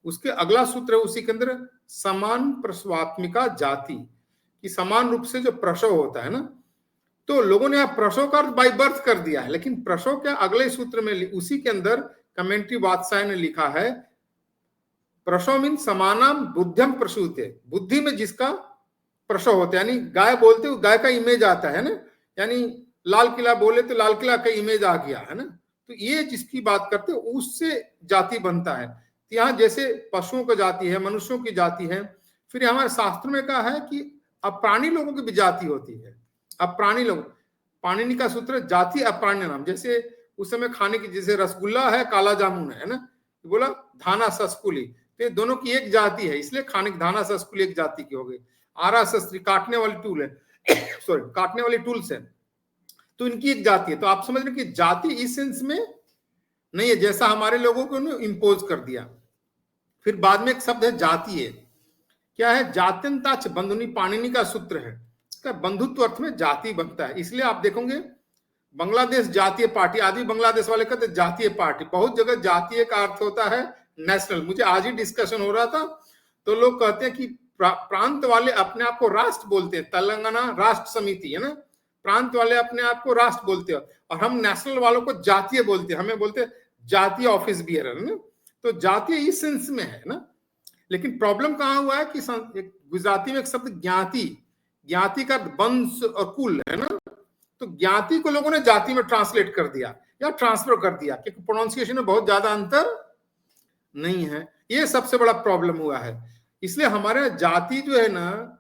उसके अगला सूत्र है उसी के अंदर, समान प्रसवात्मिका जाति, कि समान रूप से जो प्रसव होता है ना। तो लोगों ने यहाँ प्रसव का अर्थ बाय बर्थ कर दिया है, लेकिन प्रसव के अगले सूत्र में उसी के अंदर कमेंट्री बादशाह ने लिखा है, प्रसव मीन समानाम बुद्धिम प्रसूते, बुद्धि में जिसका प्रसव होता है, यानी गाय बोलते हो गाय का इमेज आता है ना, यानी लाल किला बोले तो लाल किला का इमेज आ गया है ना। तो ये जिसकी बात करते हो उससे जाति बनता है। तो यहाँ जैसे पशुओं की जाति है, मनुष्यों की जाति है, फिर हमारे शास्त्र में कहा है कि अप्राणी लोगों की भी जाति होती है। अप्राणी लोग, पाणिनि का सूत्र जाति अप्राण्य नाम, जैसे उस समय खाने की, जैसे रसगुल्ला है, काला जामुन है ना, तो बोला धाना सस्कुली, तो ये दोनों की एक जाति है, इसलिए खाने धाना सस्कुली एक जाति की हो गई। आरा शस्त्री काटने वाली टूल है सॉरी काटने वाली टूल्स है, तो इनकी एक जाति है। तो आप समझ रहे कि जाति इस सेंस में नहीं है जैसा हमारे लोगों को इम्पोज कर दिया। फिर बाद में एक शब्द है जातीय, क्या है? जात्यंताच बंधुनी, पाणिनि का सूत्र है, इसका बंधुत्व अर्थ में जाति बनता है। इसलिए आप देखोगे बांग्लादेश जातीय पार्टी, आदि बांग्लादेश वाले कहते जातीय पार्टी, बहुत जगह जातीय का अर्थ होता है नेशनल। मुझे आज ही डिस्कशन हो रहा था, तो लोग कहते हैं कि प्रांत वाले अपने आप को राष्ट्र बोलते हैं, तेलंगाना राष्ट्र समिति है ना, प्रांत वाले अपने आप को राष्ट्र बोलते हैं, और हम नेशनल वालों को जातीय बोलते हैं, हमें बोलते हैं जातीय ऑफिस बियरर ना। तो जातीय इस सेंस में है ना, लेकिन प्रॉब्लम कहां हुआ है कि गुजराती में एक शब्द ज्ञाति, ज्ञाति का वंश और कुल है ना, तो ज्ञाति को लोगों ने जाति में ट्रांसलेट कर दिया या ट्रांसफर कर दिया, क्योंकि प्रोनाउंसिएशन में बहुत ज्यादा अंतर नहीं है। ये सबसे बड़ा प्रॉब्लम हुआ है। इसलिए हमारे जाति जो है ना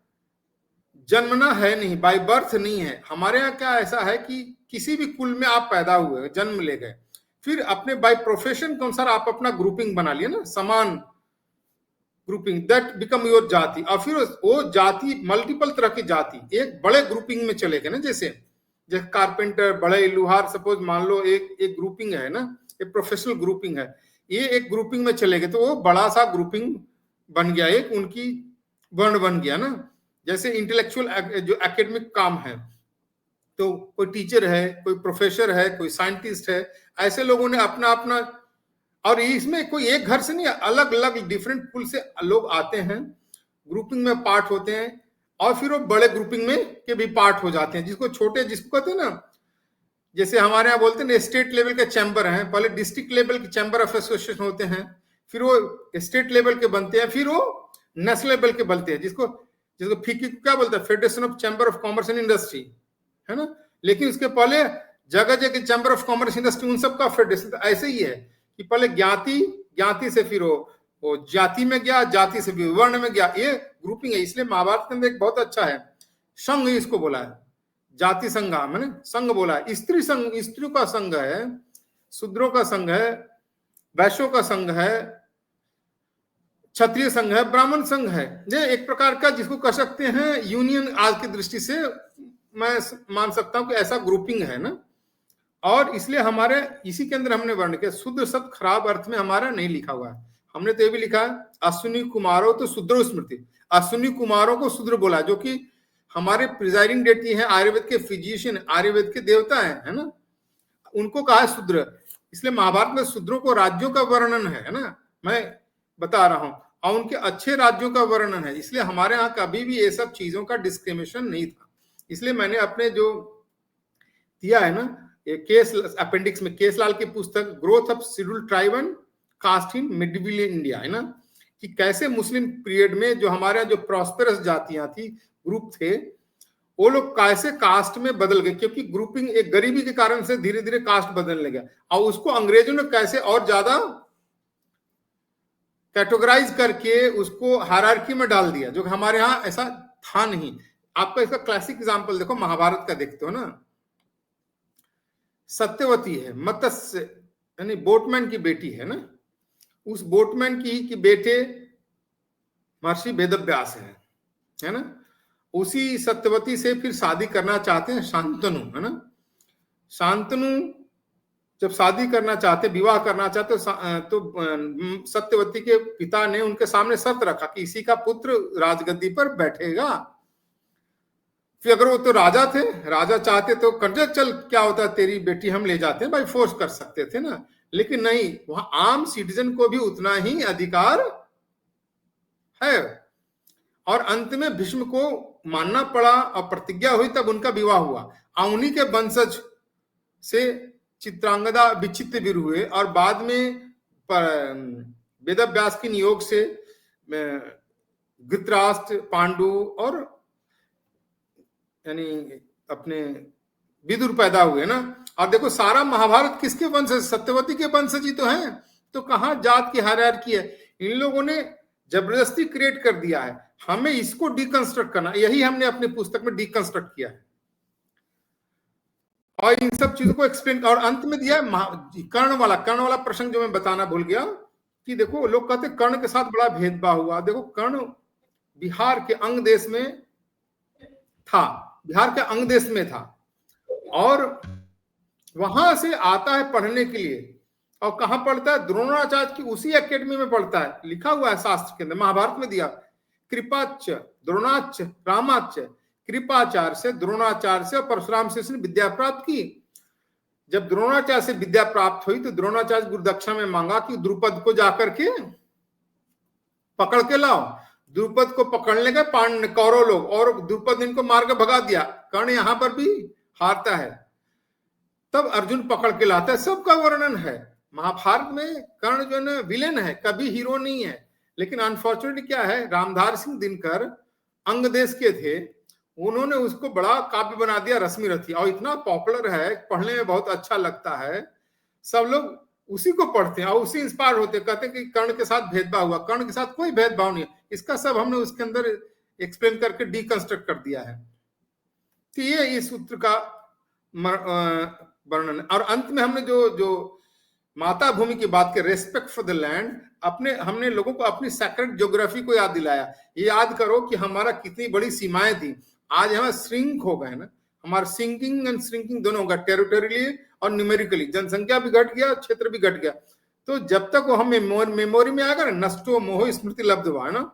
जन्मना है नहीं, बाय बर्थ नहीं है। हमारे यहाँ क्या ऐसा है कि किसी भी कुल में आप पैदा हुए, जन्म ले गए, फिर अपने बाय प्रोफेशन के अनुसार आप अपना ग्रुपिंग बना लिया ना, समान ग्रुपिंग, दैट बिकम योर जाति। और फिर वो जाति मल्टीपल तरह की जाति एक बड़े ग्रुपिंग में चले गए ना, जैसे कारपेंटर, बड़े लुहार, सपोज मान लो एक ग्रुपिंग है ना, एक प्रोफेशनल ग्रुपिंग है, ये एक ग्रुपिंग में चले गए, तो वो बड़ा सा ग्रुपिंग बन गया, एक उनकी वर्ण बन गया ना। जैसे इंटेलेक्चुअल जो एकेडमिक काम है, तो कोई टीचर है, कोई प्रोफेसर है, कोई साइंटिस्ट है, ऐसे लोगों ने अपना अपना, और इसमें कोई एक घर से नहीं, अलग अलग डिफरेंट पुल से लोग आते हैं, ग्रुपिंग में पार्ट होते हैं, और फिर वो बड़े ग्रुपिंग में के भी पार्ट हो जाते हैं, जिसको छोटे, जिसको कहते हैं ना, जैसे हमारे यहाँ बोलते हैं स्टेट लेवल के चैम्बर हैं, पहले डिस्ट्रिक्ट लेवल के चैम्बर ऑफ एसोसिएशन होते हैं, फिर वो स्टेट लेवल के बनते हैं, फिर वो नेशनल लेवल के बनते हैं, जिसको फीकी को क्या बोलते हैं, federation of chamber of commerce and industry है ना। लेकिन उसके पहले जगह जगह चैम्बर ऑफ कॉमर्स इंडस्ट्री, उन सबका फेडरेशन। ऐसे ही है कि पहले ज्ञाति से फिर वो जाति में गया, जाति से भी वर्ण में गया, ये ग्रुपिंग है। इसलिए महाभारत के अंदर एक बहुत अच्छा है संघ, इसको बोला है जाति संग्राम है ना, संघ बोला है। स्त्री संघ, स्त्रियों का संघ है, शूद्रों का संघ है, वैश्यों का संघ है, क्षत्रिय संघ है, ब्राह्मण संघ है। ये एक प्रकार का जिसको कह सकते हैं यूनियन, आज की दृष्टि से मैं मान सकता हूं कि ऐसा ग्रुपिंग है ना। और इसलिए हमारे इसी के अंदर हमने वर्ण किया, शूद्र शब्द खराब अर्थ में हमारा नहीं लिखा हुआ है, हमने तो ये भी लिखा है अश्विनी कुमारों तो शूद्र स्मृति, अश्विनी कुमारों को शूद्र बोला, जो कि हमारे प्रिजाइडिंग डेटी है, आयुर्वेद के फिजिशियन, आयुर्वेद के देवता है ना, उनको कहा है शूद्र। इसलिए महाभारत में शूद्रों को राज्यों का वर्णन है ना, मैं बता रहा हूं, और उनके अच्छे राज्यों का वर्णन है। इसलिए हमारे यहाँ कभी भी ये सब चीजों का डिस्क्रिमिनेशन नहीं था। इसलिए मैंने अपने जो दिया है ना, केस अपेंडिक्स में केसलाल की पुस्तक growth of scheduled tribe and caste in medieval India है ना, कि कैसे मुस्लिम पीरियड में जो हमारे जो प्रॉस्पेरस जातियां थी, ग्रुप थे, वो लोग कैसे कास्ट में बदल गए, क्योंकि ग्रुपिंग एक गरीबी के कारण से धीरे धीरे कास्ट बदलने लगा, और उसको अंग्रेजों ने कैसे और ज्यादा कैटेगराइज करके उसको हायरार्की में डाल दिया, जो हमारे यहाँ ऐसा था नहीं। आपका इसका क्लासिक एग्जांपल देखो, महाभारत का देखते हो ना, सत्यवती है, मत्स्य यानी बोटमैन की बेटी है ना, उस बोटमैन की बेटे महर्षि वेदव्यास है ना, उसी सत्यवती से फिर शादी करना चाहते हैं शांतनु है ना। शांतनु जब शादी करना चाहते, विवाह करना चाहते, तो सत्यवती के पिता ने उनके सामने शर्त रखा कि इसी का पुत्र राजगद्दी पर बैठेगा। फिर अगर वो तो राजा थे, राजा चाहते तो कर, चल क्या होता है तेरी बेटी हम ले जाते हैं, भाई फोर्स कर सकते थे ना, लेकिन नहीं, वहां आम सिटीजन को भी उतना ही अधिकार है। और अंत में भीष्म को मानना पड़ा और प्रतिज्ञा हुई, तब उनका विवाह हुआ, और उन्हीं के वंशज से चित्रांगदा विचित्र वीर हुए, और बाद में वेदव्यास के नियोग से धृतराष्ट्र, पांडु और यानी अपने विदुर पैदा हुए ना। और देखो सारा महाभारत किसके वंशज, सत्यवती के वंशज ही तो हैं, तो कहां जात की हायरार्की है। इन लोगों ने जबरदस्ती क्रिएट कर दिया है, हमें इसको डिकंस्ट्रक्ट करना, यही हमने अपनी पुस्तक में डिकंस्ट्रक्ट किया है, और इन सब चीजों को एक्सप्लेन, और अंत में दिया है कर्ण वाला प्रसंग जो मैं बताना भूल गया, कि देखो लोग कहते कर्ण के साथ बड़ा भेदभाव हुआ। देखो कर्ण बिहार के अंग देश में था, बिहार के अंग देश में था, और वहां से आता है पढ़ने के लिए, और कहां पढ़ता है? द्रोणाचार्य की उसी एकेडमी में पढ़ता है। लिखा हुआ है शास्त्र के अंदर, महाभारत में दिया, कृपाच द्रोणाच रामाच, कृपाचार्य से द्रोणाचार्य से और परशुराम से उसने विद्या प्राप्त की। जब द्रोणाचार्य से विद्या प्राप्त हुई तो द्रोणाचार्य गुरुदक्षिणा में मांगा कि द्रुपद को जाकर के पकड़ के लाओ। द्रुपद को पकड़ने गए पांडव कौरव लोग, और द्रुपद ने इनको मार के भगा दिया। कर्ण यहां पर भी हारता है, तब अर्जुन पकड़ के लाता है। सबका वर्णन है महाभारत में। कर्ण जो है विलेन है, कभी हीरो नहीं है। लेकिन अनफॉर्चुनेटली क्या है, रामधार सिंह दिनकर अंग देश के थे, उन्होंने उसको बड़ा काव्य बना दिया रश्मिरथी, और इतना पॉपुलर है, पढ़ने में बहुत अच्छा लगता है, सब लोग उसी को पढ़ते हैं और उसी इंस्पायर होते हैं। कहते हैं कि कर्ण के साथ भेदभाव हुआ, कर्ण के साथ कोई भेदभाव नहीं है। इसका सब हमने उसके अंदर एक्सप्लेन करके डीकंस्ट्रक्ट कर दिया है। तो ये इस सूत्र का वर्णन। और अंत में हमने जो माता भूमि की बात की, रेस्पेक्ट फॉर द लैंड, हमने लोगों को अपनी सैक्रेड ज्योग्राफी को याद दिलाया। ये याद करो कि हमारा कितनी बड़ी सीमाएं थी, आज हमें श्रिंक हो गए ना, हमारा सिंकिंग एंड श्रिंकिंग दोनों होगा, टेरिटोरियली और न्यूमेरिकली। जनसंख्या भी घट गया, क्षेत्र भी घट गया। तो जब तक वो हम मेमोरी में आएगा ना, नष्टो मोह स्मृति लब्ध हुआ है ना,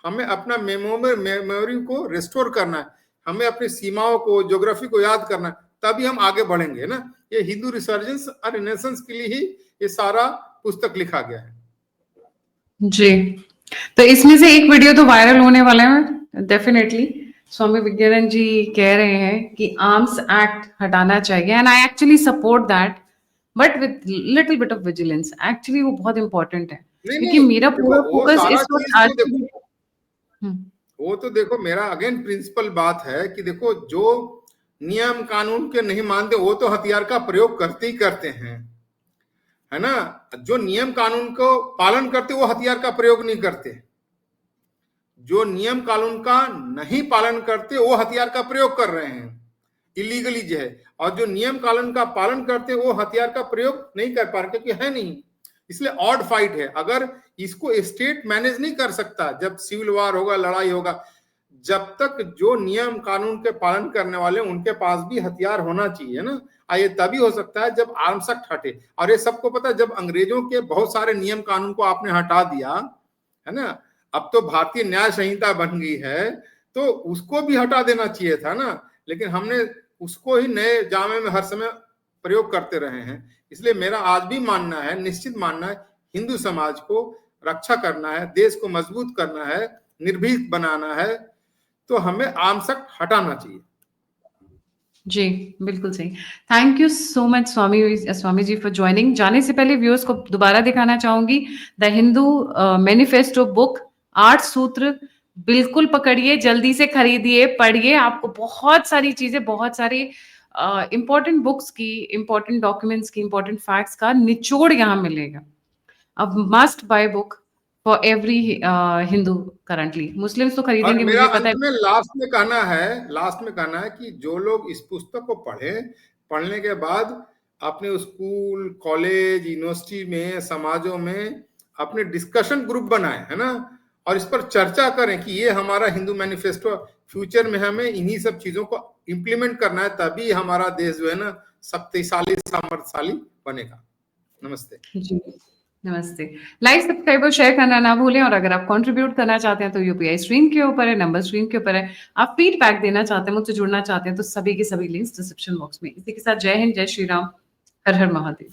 हमें अपना मेमोरी को रिस्टोर करना है, हमें अपनी सीमाओं को, ज्योग्राफी को याद करना है, तभी हम आगे बढ़ेंगे ना। ये हिंदू रिसर्जेंस और रिनेसेंस के लिए ही ये सारा पुस्तक लिखा गया है जी। तो इसमें से एक वीडियो तो वायरल होने वाला है डेफिनेटली। स्वामी विज्ञानंद जी कह रहे हैं कि आर्म्स एक्ट हटाना चाहिए, and I actually support that, but with little bit of vigilance. Actually वो बहुत इंपॉर्टेंट है, क्योंकि मेरा पूरा फोकस इस वक्त आज वो तो देखो मेरा अगेन प्रिंसिपल बात है कि देखो जो नियम कानून के नहीं मानते वो तो हथियार का प्रयोग करते ही करते हैं, है ना। जो नियम कानून को पालन करते वो हथियार का प्रयोग नहीं करते। जो नियम कानून का नहीं पालन करते वो हथियार का प्रयोग कर रहे हैं, इलीगली जो है। और जो नियम कानून का पालन करते वो हथियार का प्रयोग नहीं कर पा रहे, क्योंकि है नहीं। इसलिए ऑड फाइट है। अगर इसको स्टेट मैनेज नहीं कर सकता, जब सिविल वार होगा, लड़ाई होगा, जब तक जो नियम कानून के पालन करने वाले उनके पास भी हथियार होना चाहिए ना। ये तभी हो सकता है जब आर्म्स एक्ट हटे। और ये सबको पता है, जब अंग्रेजों के बहुत सारे नियम कानून को आपने हटा दिया है ना, अब तो भारतीय न्याय संहिता बन गई है, तो उसको भी हटा देना चाहिए था ना। लेकिन हमने उसको ही नए जामे में हर समय प्रयोग करते रहे हैं। इसलिए मेरा आज भी मानना है, निश्चित मानना है, हिंदू समाज को रक्षा करना है, देश को मजबूत करना है, निर्भीक बनाना है, तो हमें आर्म्स एक्ट हटाना चाहिए। जी, बिल्कुल सही। Thank you so much Swami ji for joining. जाने से पहले व्यूअर्स को दोबारा दिखाना चाहूंगी द हिंदू मैनिफेस्टो बुक, 8 सूत्र। बिल्कुल पकड़िए, जल्दी से खरीदिए, पढ़िए। आपको बहुत सारी चीजें, बहुत सारी इंपॉर्टेंट बुक्स की, इंपॉर्टेंट डॉक्यूमेंट्स की, इंपॉर्टेंट फैक्ट्स का निचोड़ यहाँ मिलेगा। अब must buy book for every Hindu currently. Muslims तो खरीदेंगे, और मेरा मुझे पता अंत में है। लास्ट में कहना है कि जो लोग इस पुस्तक को पढ़ने के बाद अपने स्कूल, कॉलेज, यूनिवर्सिटी में, समाजों में अपने डिस्कशन ग्रुप बनाए, है ना, और इस पर चर्चा करें कि ये हमारा हिंदू मैनिफेस्टो, फ्यूचर में हमें इन्हीं सब चीजों को इम्प्लीमेंट करना है, तभी हमारा देश जो है ना शक्तिशाली, सामर्थ्यशाली बनेगा। नमस्ते जी, नमस्ते। लाइक, सब्सक्राइब और शेयर करना ना भूलें। और अगर आप कंट्रीब्यूट करना चाहते हैं तो यूपीआई स्क्रीन के ऊपर है, नंबर स्क्रीन के ऊपर है। आप फीडबैक देना चाहते हैं, मुझसे जुड़ना चाहते हैं, तो सभी के सभी लिंक्स डिस्क्रिप्शन बॉक्स में। इसी के साथ जय हिंद, जय श्री राम, हर हर महादेव।